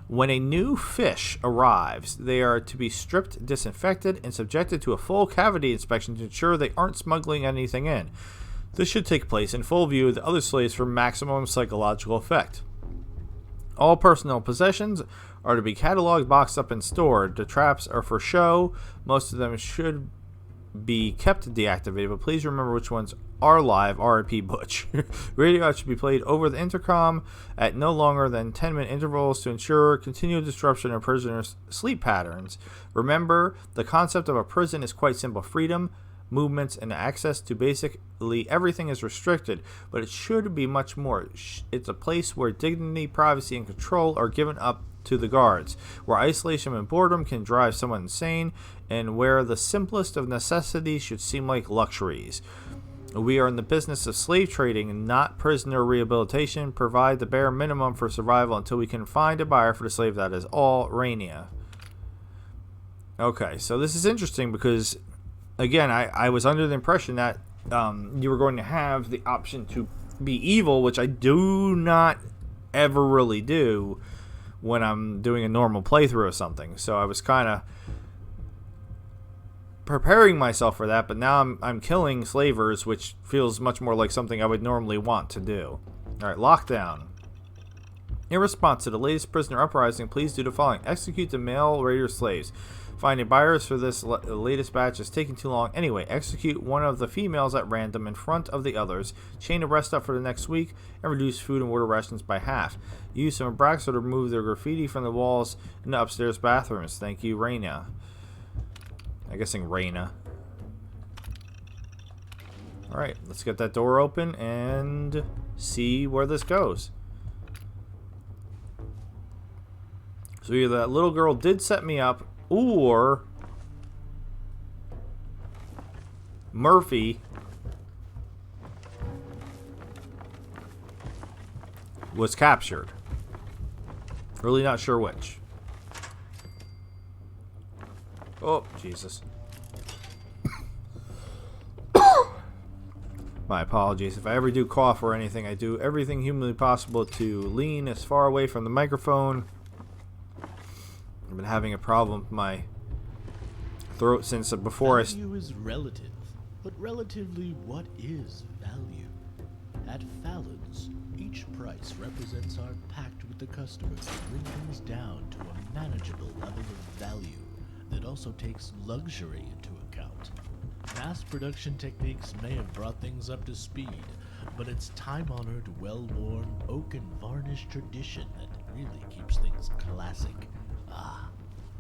When a new fish arrives, they are to be stripped, disinfected, and subjected to a full cavity inspection to ensure they aren't smuggling anything in. This should take place in full view of the other slaves for maximum psychological effect. All personal possessions are to be cataloged, boxed up, and stored. The traps are for show. Most of them should be kept deactivated, but please remember which ones are live. R.I.P. Butch. Radio should be played over the intercom at no longer than 10-minute intervals to ensure continual disruption of prisoners' sleep patterns. Remember, the concept of a prison is quite simple. Freedom, movements, and access to basically everything is restricted, but it should be much more. It's a place where dignity, privacy, and control are given up to the guards, where isolation and boredom can drive someone insane, and where the simplest of necessities should seem like luxuries. We are in the business of slave trading and not prisoner rehabilitation. Provide the bare minimum for survival until we can find a buyer for the slave. That is all. Rania. Okay, so this is interesting because, again, I was under the impression that you were going to have the option to be evil, which I do not ever really do when I'm doing a normal playthrough of something. So I was kind of preparing myself for that, but now I'm killing slavers, which feels much more like something I would normally want to do. Alright, lockdown. In response to the latest prisoner uprising, please do the following. Execute the male raider slaves. Finding buyers for this latest batch is taking too long. Anyway, execute one of the females at random in front of the others. Chain the rest up for the next week and reduce food and water rations by half. Use some Abraxo to remove their graffiti from the walls in the upstairs bathrooms. Thank you, Reyna. I'm guessing Reyna. Alright, let's get that door open and see where this goes. So either that little girl did set me up, or Murphy was captured. Really not sure which. Oh, Jesus. My apologies. If I ever do cough or anything, I do everything humanly possible to lean as far away from the microphone. I've been having a problem with my throat since before Value is relative, but relatively, what is value? At Fallon's, each price represents our pact with the customer to bring things down to a manageable level of value that also takes luxury into account. Mass production techniques may have brought things up to speed, but it's time-honored, well-worn, oak and varnish tradition that really keeps things classic. Ah,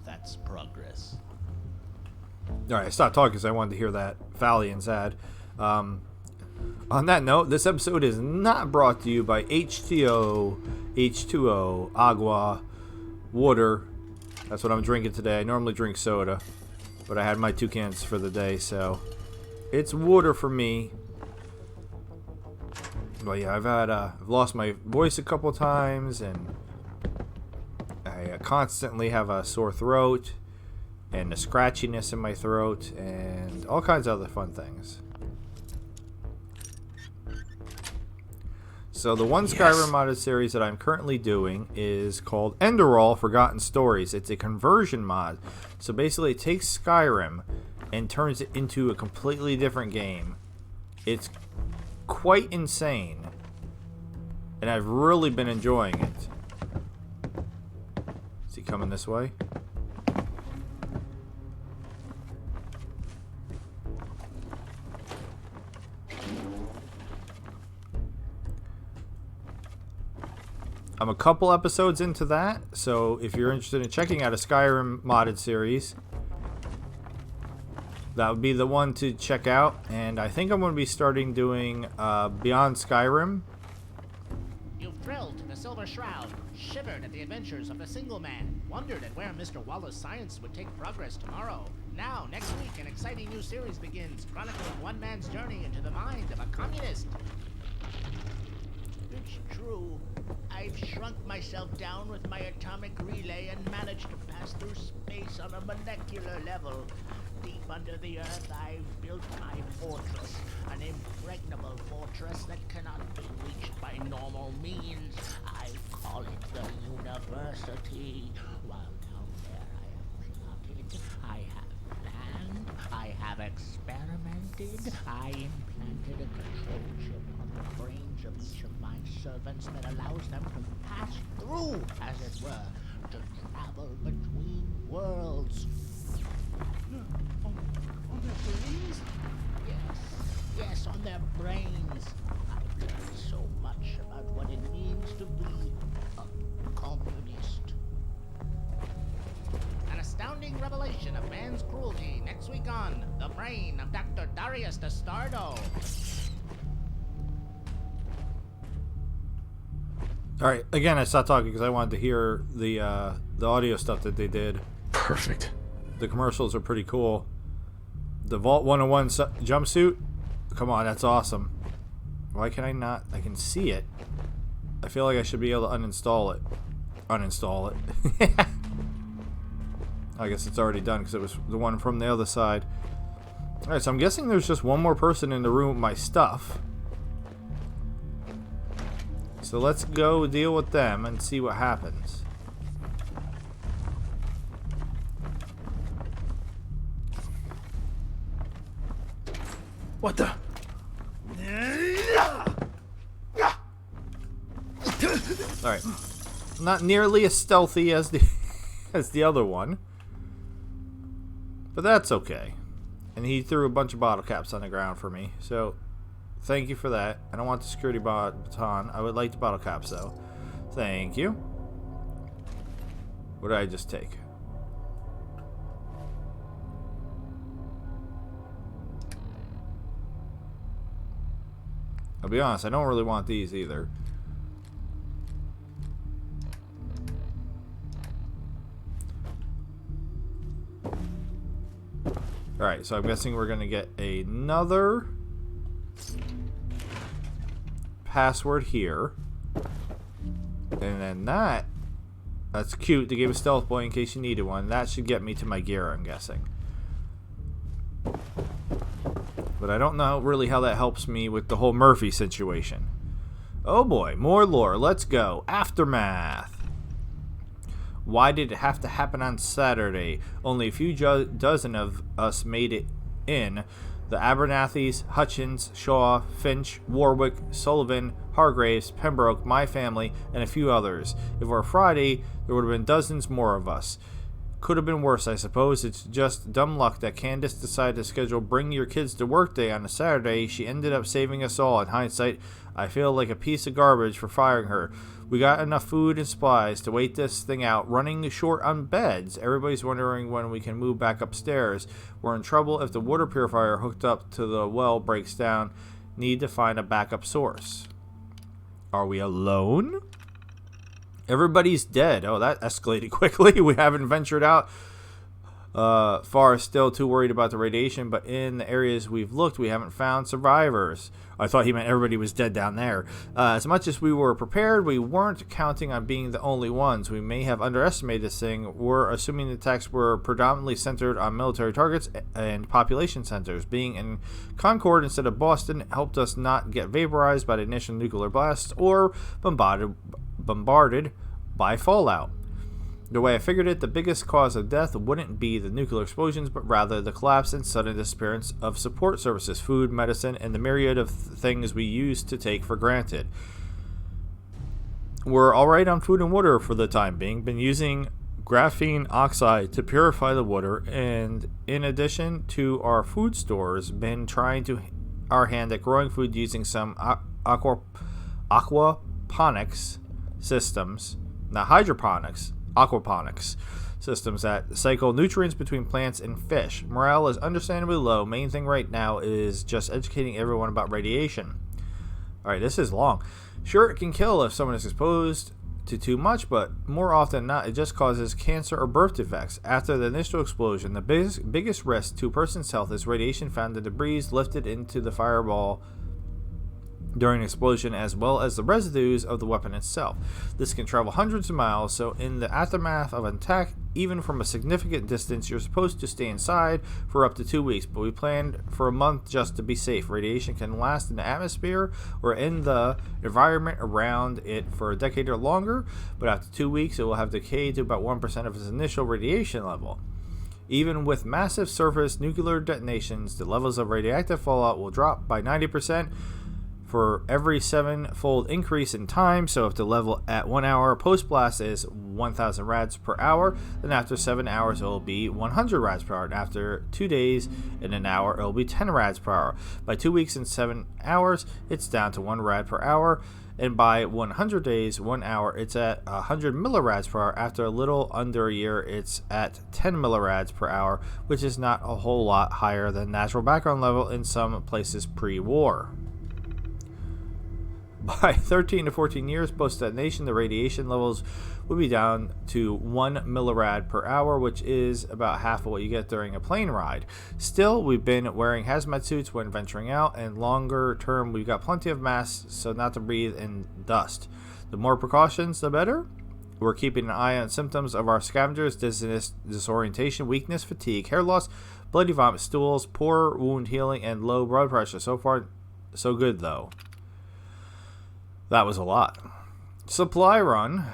that's progress. Alright, I stopped talking because I wanted to hear that Valiant's ad. On that note, this episode is not brought to you by H2O, Agua, water. That's what I'm drinking today. I normally drink soda, but I had my 2 cans for the day, so it's water for me. But yeah, I've lost my voice a couple times, and I constantly have a sore throat and a scratchiness in my throat and all kinds of other fun things. So the one Skyrim modded series that I'm currently doing is called Enderal Forgotten Stories. It's a conversion mod. So basically it takes Skyrim and turns it into a completely different game. It's quite insane. And I've really been enjoying it. Is he coming this way? I'm a couple episodes into that, so if you're interested in checking out a Skyrim modded series, that would be the one to check out. And I think I'm going to be starting doing Beyond Skyrim. You thrilled to the Silver Shroud, shivered at the adventures of a single man, wondered at where Mr. Wallace science would take progress tomorrow. Now, next week, an exciting new series begins, chronicling one man's journey into the mind of a communist. It's true. I've shrunk myself down with my atomic relay and managed to pass through space on a molecular level. Deep under the earth, I've built my fortress, an impregnable fortress that cannot be reached by normal means. I call it the University. While down there I have planned, I have experimented, I implanted a control chip on the brains of each of my servants that allows them to pass through, as it were, to travel between worlds. On their brains? Yes, on their brains. I've learned so much about what it means to be a communist. An astounding revelation of man's cruelty next week on The Brain of Dr. Darius Destardo. Alright, again, I stopped talking because I wanted to hear the audio stuff that they did. Perfect. The commercials are pretty cool. The Vault 101 jumpsuit, come on, that's awesome. Why can I not? I can see it. I feel like I should be able to uninstall it. Uninstall it. I guess it's already done because it was the one from the other side. Alright, so I'm guessing there's just one more person in the room with my stuff. So let's go deal with them and see what happens. What the? Alright. Not nearly as stealthy as the other one. But that's okay. And he threw a bunch of bottle caps on the ground for me. So thank you for that. I don't want the security baton. I would like the bottle caps though. Thank you. What did I just take? I'll be honest, I don't really want these either. Alright, so I'm guessing we're going to get another password here. And then that's cute. They gave a stealth boy in case you needed one. That should get me to my gear, I'm guessing. But but I don't know really how that helps me with the whole Murphy situation. Oh boy, more lore. Let's go. Aftermath. Why did it have to happen on Saturday? Only a few dozen of us made it in. The Abernathys, Hutchins, Shaw, Finch, Warwick, Sullivan, Hargraves, Pembroke, my family, and a few others. If it were Friday, there would have been dozens more of us. Could have been worse, I suppose. It's just dumb luck that Candace decided to schedule Bring Your Kids to Work Day on a Saturday. She ended up saving us all. In hindsight, I feel like a piece of garbage for firing her. We got enough food and supplies to wait this thing out, running short on beds. Everybody's wondering when we can move back upstairs. We're in trouble if the water purifier hooked up to the well breaks down. Need to find a backup source. Are we alone? Everybody's dead. Oh, that escalated quickly. We haven't ventured out far, still too worried about the radiation, but in the areas we've looked, we haven't found survivors. I thought he meant everybody was dead down there. As much as we were prepared, we weren't counting on being the only ones. We may have underestimated this thing. We're assuming the attacks were predominantly centered on military targets and population centers. Being in Concord instead of Boston helped us not get vaporized by the initial nuclear blasts or bombarded by fallout. The way I figured it, the biggest cause of death wouldn't be the nuclear explosions, but rather the collapse and sudden disappearance of support services, food, medicine, and the myriad of things we used to take for granted. We're alright on food and water for the time being. Been using graphene oxide to purify the water, and in addition to our food stores, been trying to our hand at growing food using some aquaponics systems, not hydroponics, aquaponics systems that cycle nutrients between plants and fish. Morale is understandably low. Main thing right now is just educating everyone about radiation. Alright, this is long. Sure, it can kill if someone is exposed to too much, but more often than not, it just causes cancer or birth defects. After the initial explosion, the biggest risk to a person's health is radiation found in debris lifted into the fireball during an explosion, as well as the residues of the weapon itself. This can travel hundreds of miles, so in the aftermath of an attack, even from a significant distance, you're supposed to stay inside for up to 2 weeks, but we planned for a month just to be safe. Radiation can last in the atmosphere or in the environment around it for a decade or longer, but after 2 weeks, it will have decayed to about 1% of its initial radiation level. Even with massive surface nuclear detonations, the levels of radioactive fallout will drop by 90%. For every 7-fold increase in time. So if the level at 1 hour post-blast is 1,000 rads per hour, then after 7 hours it will be 100 rads per hour. And after 2 days and an hour, it will be 10 rads per hour. By 2 weeks and 7 hours, it's down to 1 rad per hour. And by 100 days, 1 hour, it's at 100 millirads per hour. After a little under a year, it's at 10 millirads per hour, which is not a whole lot higher than natural background level in some places pre-war. By 13 to 14 years post-detonation, the radiation levels would be down to 1 millirad per hour, which is about half of what you get during a plane ride. Still, we've been wearing hazmat suits when venturing out, and longer term, we've got plenty of masks so not to breathe in dust. The more precautions, the better. We're keeping an eye on symptoms of our scavengers: dizziness, disorientation, weakness, fatigue, hair loss, bloody vomit, stools, poor wound healing, and low blood pressure. So far, so good, though. That was a lot. Supply run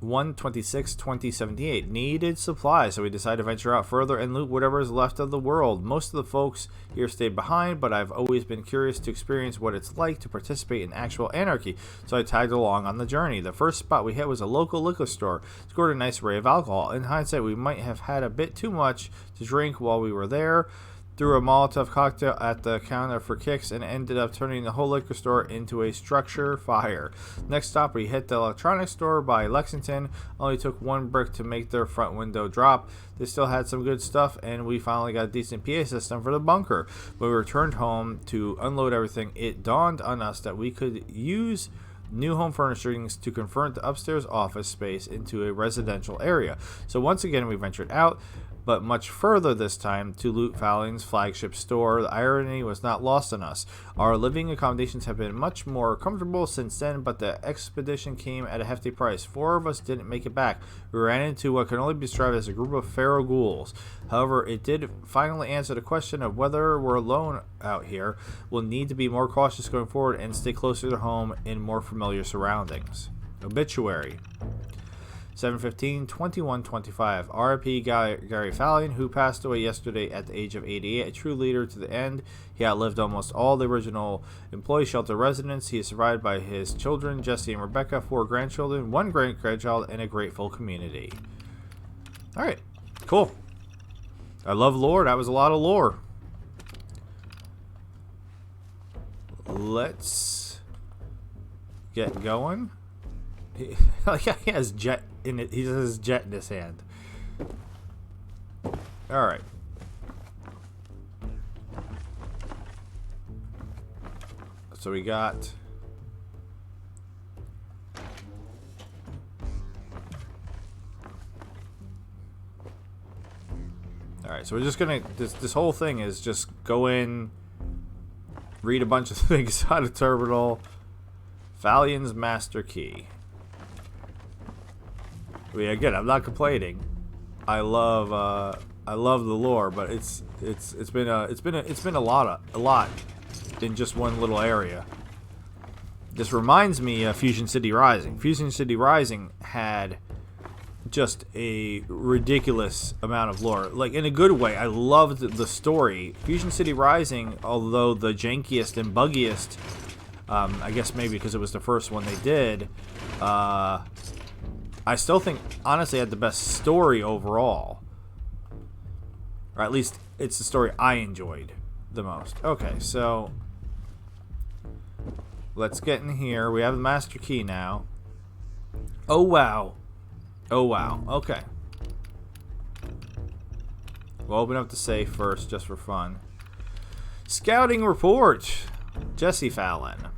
1/26/2078. Needed supplies, so we decided to venture out further and loot whatever is left of the world. Most of the folks here stayed behind, but I've always been curious to experience what it's like to participate in actual anarchy, so I tagged along on the journey. The first spot we hit was a local liquor store. Scored a nice array of alcohol. In hindsight, we might have had a bit too much to drink while we were there. Threw a Molotov cocktail at the counter for kicks and ended up turning the whole liquor store into a structure fire. Next stop, we hit the electronics store by Lexington. Only took 1 brick to make their front window drop. They still had some good stuff, and we finally got a decent PA system for the bunker. When we returned home to unload everything, it dawned on us that we could use new home furnishings to convert the upstairs office space into a residential area. So once again, we ventured out. but much further this time to loot Fallon's flagship store. The irony was not lost on us. Our living accommodations have been much more comfortable since then, but the expedition came at a hefty price. 4 of us didn't make it back. We ran into what can only be described as a group of feral ghouls. However, it did finally answer the question of whether we're alone out here. We'll need to be more cautious going forward and stay closer to home in more familiar surroundings. Obituary. 7/15/2125. R.I.P. Gary Fallon, who passed away yesterday at the age of 88, a true leader to the end. He outlived almost all the original employee shelter residents. He is survived by his children, Jesse and Rebecca, 4 grandchildren, 1 great-grandchild, and a grateful community. Alright, cool. I love lore. That was a lot of lore. Let's get going. He has jet in it. He has jet in his hand. All right. So we got. All right. So we're just gonna. This whole thing is just go in, read a bunch of things out of terminal. Fallon's master key. I mean, again, I'm not complaining. I love the lore, but it's been a lot in just one little area. This reminds me of Fusion City Rising. Fusion City Rising had just a ridiculous amount of lore, like in a good way. I loved the story. Fusion City Rising, although the jankiest and buggiest, I guess maybe because it was the first one they did. I still think, honestly, had the best story overall. Or at least, it's the story I enjoyed the most. Okay, so let's get in here. We have the master key now. Oh, wow. Oh, wow. Okay. We'll open up the safe first, just for fun. Scouting report. Jesse Fallon.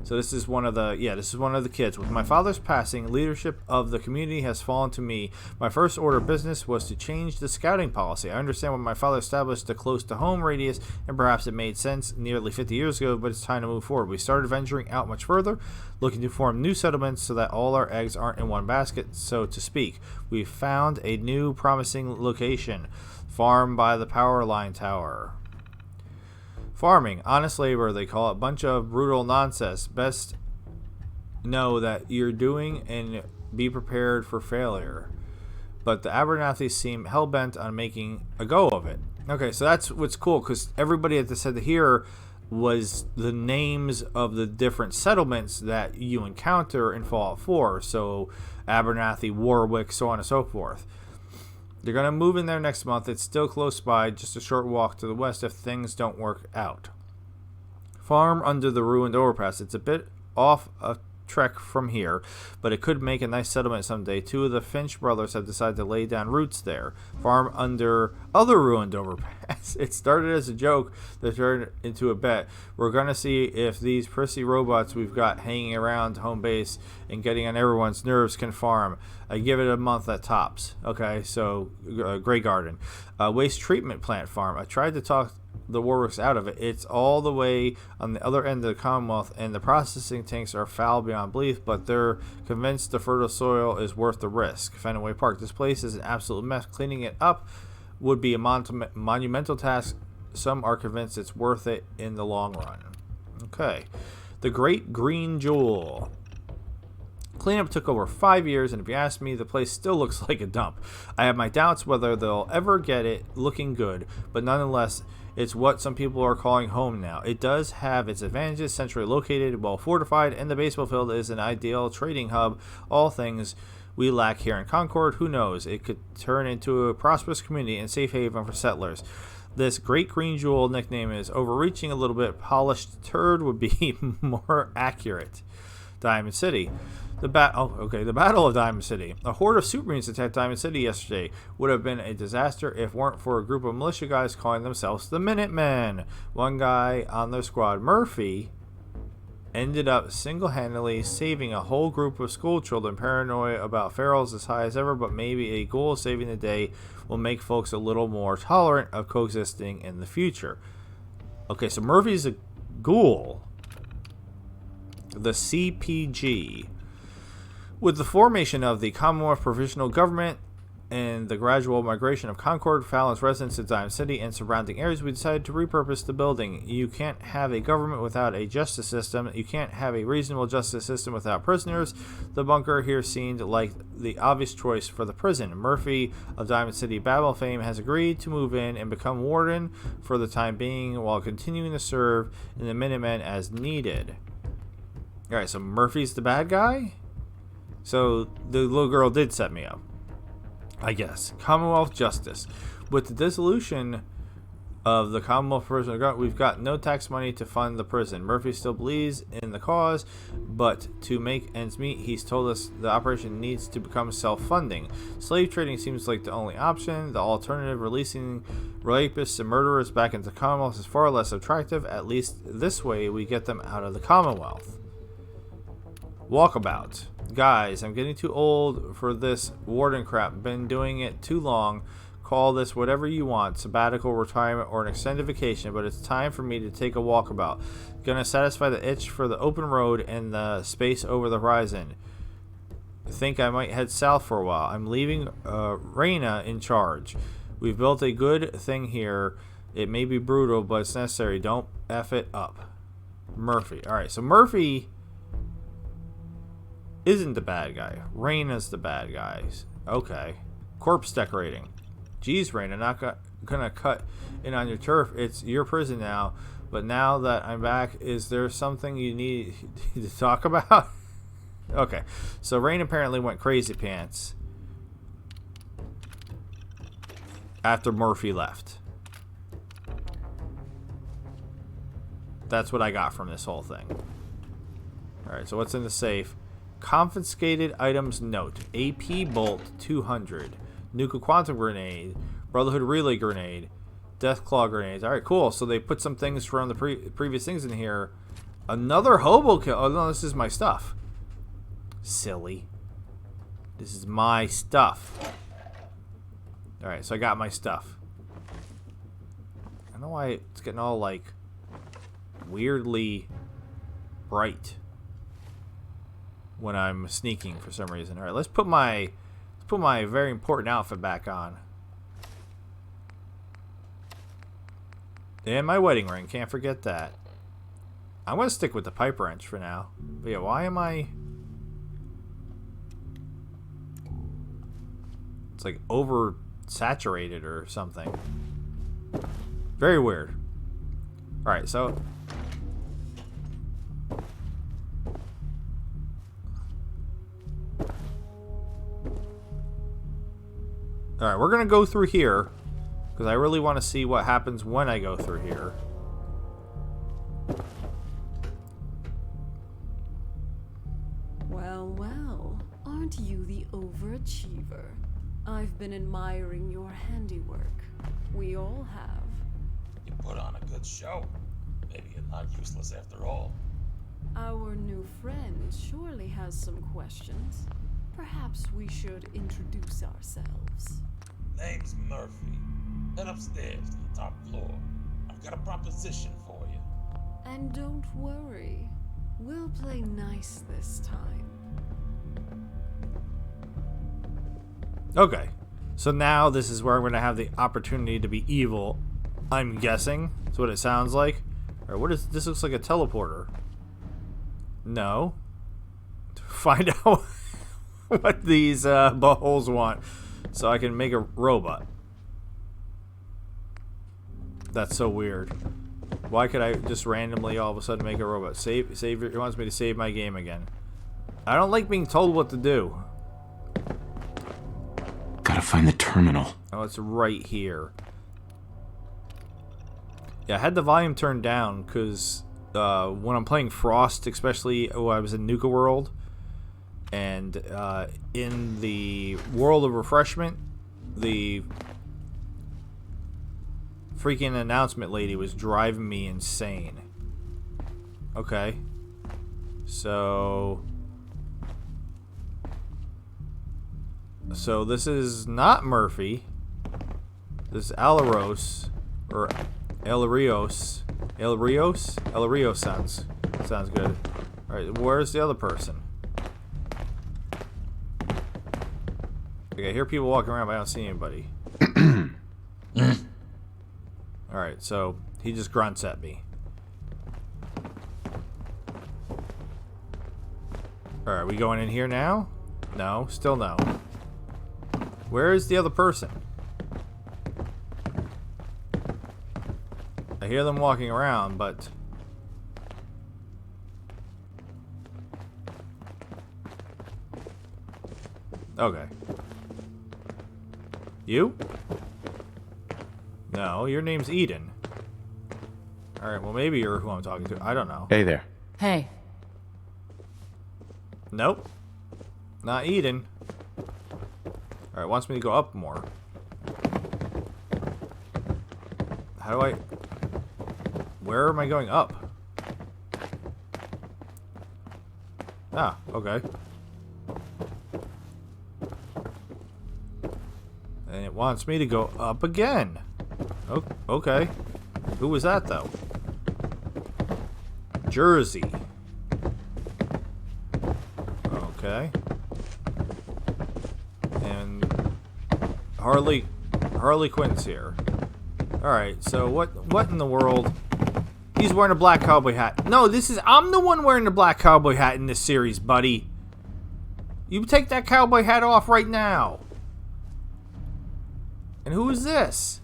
So this is one of the kids. With my father's passing, leadership of the community has fallen to me. My first order of business was to change the scouting policy. I understand when my father established a close to home radius, and perhaps it made sense nearly 50 years ago, but it's time to move forward. We started venturing out much further, looking to form new settlements so that all our eggs aren't in one basket, so to speak. We found a new promising location, farm by the power line tower. Farming, honest labor, they call it. Bunch of brutal nonsense. Best know that you're doing and be prepared for failure. But the Abernathy's seem hell-bent on making a go of it. Okay, so that's what's cool, because everybody at the said here was the names of the different settlements that you encounter in Fallout 4. So Abernathy, Warwick, so on and so forth. They're going to move in there next month. It's still close by, just a short walk to the west if things don't work out. Farm under the ruined overpass. It's a bit off a trek from here, but it could make a nice settlement someday. 2 of the Finch brothers have decided to lay down roots there. Farm under other ruined overpass. It started as a joke that turned into a bet. We're going to see if these prissy robots we've got hanging around home base and getting on everyone's nerves can farm. I give it a month at tops. Okay, so Grey Garden. Waste treatment plant farm. I tried to talk the Warwicks out of it. It's all the way on the other end of the Commonwealth, and the processing tanks are foul beyond belief, but they're convinced the fertile soil is worth the risk. Fenway Park. This place is an absolute mess. Cleaning it up would be a monumental task. Some are convinced it's worth it in the long run. Okay. The Great Green Jewel. Cleanup took over 5 years, and if you ask me, the place still looks like a dump. I have my doubts whether they'll ever get it looking good, but nonetheless, it's what some people are calling home now. It does have its advantages, centrally located, well fortified, and the baseball field is an ideal trading hub. All things we lack here in Concord. Who knows? It could turn into a prosperous community and safe haven for settlers. This Great Green Jewel nickname is overreaching a little bit. Polished turd would be more accurate. Diamond City. The Battle of Diamond City. A horde of Supermarines attacked Diamond City yesterday. Would have been a disaster if weren't for a group of militia guys calling themselves the Minutemen. One guy on their squad, Murphy, ended up single-handedly saving a whole group of school children. Paranoia about ferals as high as ever, but maybe a goal of saving the day will make folks a little more tolerant of coexisting in the future. Okay, so Murphy's a ghoul. The CPG. With the formation of the Commonwealth Provisional Government and the gradual migration of Concord, Fallon's residents to Diamond City and surrounding areas, we decided to repurpose the building. You can't have a government without a justice system. You can't have a reasonable justice system without prisoners. The bunker here seemed like the obvious choice for the prison. Murphy of Diamond City Babel fame has agreed to move in and become warden for the time being while continuing to serve in the Minutemen as needed. Alright, so Murphy's the bad guy? So the little girl did set me up, I guess. Commonwealth Justice. With the dissolution of the Commonwealth Prison, we've got no tax money to fund the prison. Murphy still believes in the cause, but to make ends meet, he's told us the operation needs to become self-funding. Slave trading seems like the only option. The alternative, releasing rapists and murderers back into the Commonwealth, is far less attractive. At least this way we get them out of the Commonwealth. Walkabout. Guys, I'm getting too old for this warden crap. Been doing it too long. Call this whatever you want, sabbatical, retirement, or an extended vacation, but it's time for me to take a walkabout. Gonna satisfy the itch for the open road and the space over the horizon. Think I might head south for a while. I'm leaving Raina in charge. We've built a good thing here. It may be brutal, but it's necessary. Don't F it up. Murphy. Alright, so Murphy isn't the bad guy. Raina's the bad guy. Okay. Corpse decorating. Geez, Raina, not gonna cut in on your turf. It's your prison now. But now that I'm back, is there something you need to talk about? Okay. So Raina apparently went crazy pants after Murphy left. That's what I got from this whole thing. Alright, so what's in the safe? Confiscated items note. AP bolt 200. Nuka quantum grenade. Brotherhood relay grenade. Deathclaw grenades. Alright, cool. So they put some things from the previous things in here. Another hobo kill. Oh no, this is my stuff. Silly. This is my stuff. Alright, so I got my stuff. I don't know why it's getting all like weirdly bright when I'm sneaking for some reason. Alright, let's put my very important outfit back on. And my wedding ring, can't forget that. I'm gonna stick with the pipe wrench for now. But yeah, why am I... It's like oversaturated or something. Very weird. Alright, so... Alright, we're going to go through here, because I really want to see what happens when I go through here. Well, well, aren't you the overachiever? I've been admiring your handiwork. We all have. You put on a good show. Maybe you're not useless after all. Our new friend surely has some questions. Perhaps we should introduce ourselves. Name's Murphy. Head upstairs to the top floor. I've got a proposition for you. And don't worry, we'll play nice this time. Okay, so now this is where I'm going to have the opportunity to be evil. I'm guessing. That's what it sounds like. Or what is this? Looks like a teleporter. No. Find out what these buttholes want, so I can make a robot. That's so weird. Why could I just randomly all of a sudden make a robot? Save. It wants me to save my game again. I don't like being told what to do. Gotta find the terminal. Oh, it's right here. Yeah, I had the volume turned down because when I'm playing Frost, especially I was in Nuka World, and in the World of Refreshment, the freaking announcement lady was driving me insane. Okay. So this is not Murphy. This is Alaros or Elarios. Elarios sounds good. All right, where's the other person? Okay, I hear people walking around, but I don't see anybody. All right, so he just grunts at me. All right, we going in here now? No, still no. Where is the other person? I hear them walking around, but... Okay. You? No, your name's Eden. Alright, well maybe you're who I'm talking to. I don't know. Hey there. Hey. Nope. Not Eden. Alright, wants me to go up more. How do I... Where am I going up? Ah, okay. And it wants me to go up again. Oh, okay. Who was that, though? Jersey. Okay. And Harley Quinn's here. Alright, so what in the world? He's wearing a black cowboy hat. No, I'm the one wearing the black cowboy hat in this series, buddy. You take that cowboy hat off right now. And who is this?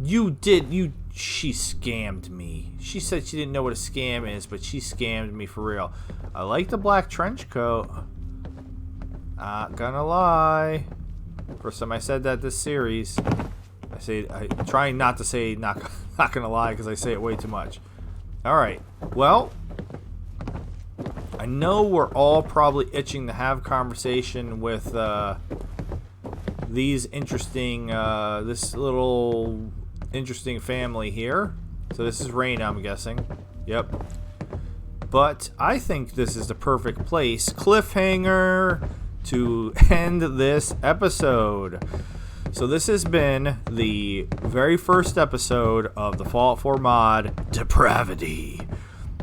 She scammed me. She said she didn't know what a scam is, but she scammed me for real. I like the black trench coat. Not gonna lie. First time I said that this series. I'm trying not to say not gonna lie because I say it way too much. Alright, well, I know we're all probably itching to have conversation with these interesting, this little interesting family here. So this is Raina, I'm guessing. Yep. But I think this is the perfect place, cliffhanger, to end this episode. So this has been the very first episode of the Fallout 4 mod, Depravity.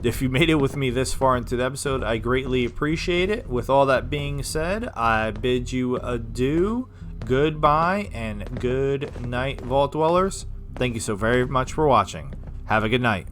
If you made it with me this far into the episode, I greatly appreciate it. With all that being said, I bid you adieu, goodbye, and good night, Vault Dwellers. Thank you so very much for watching. Have a good night.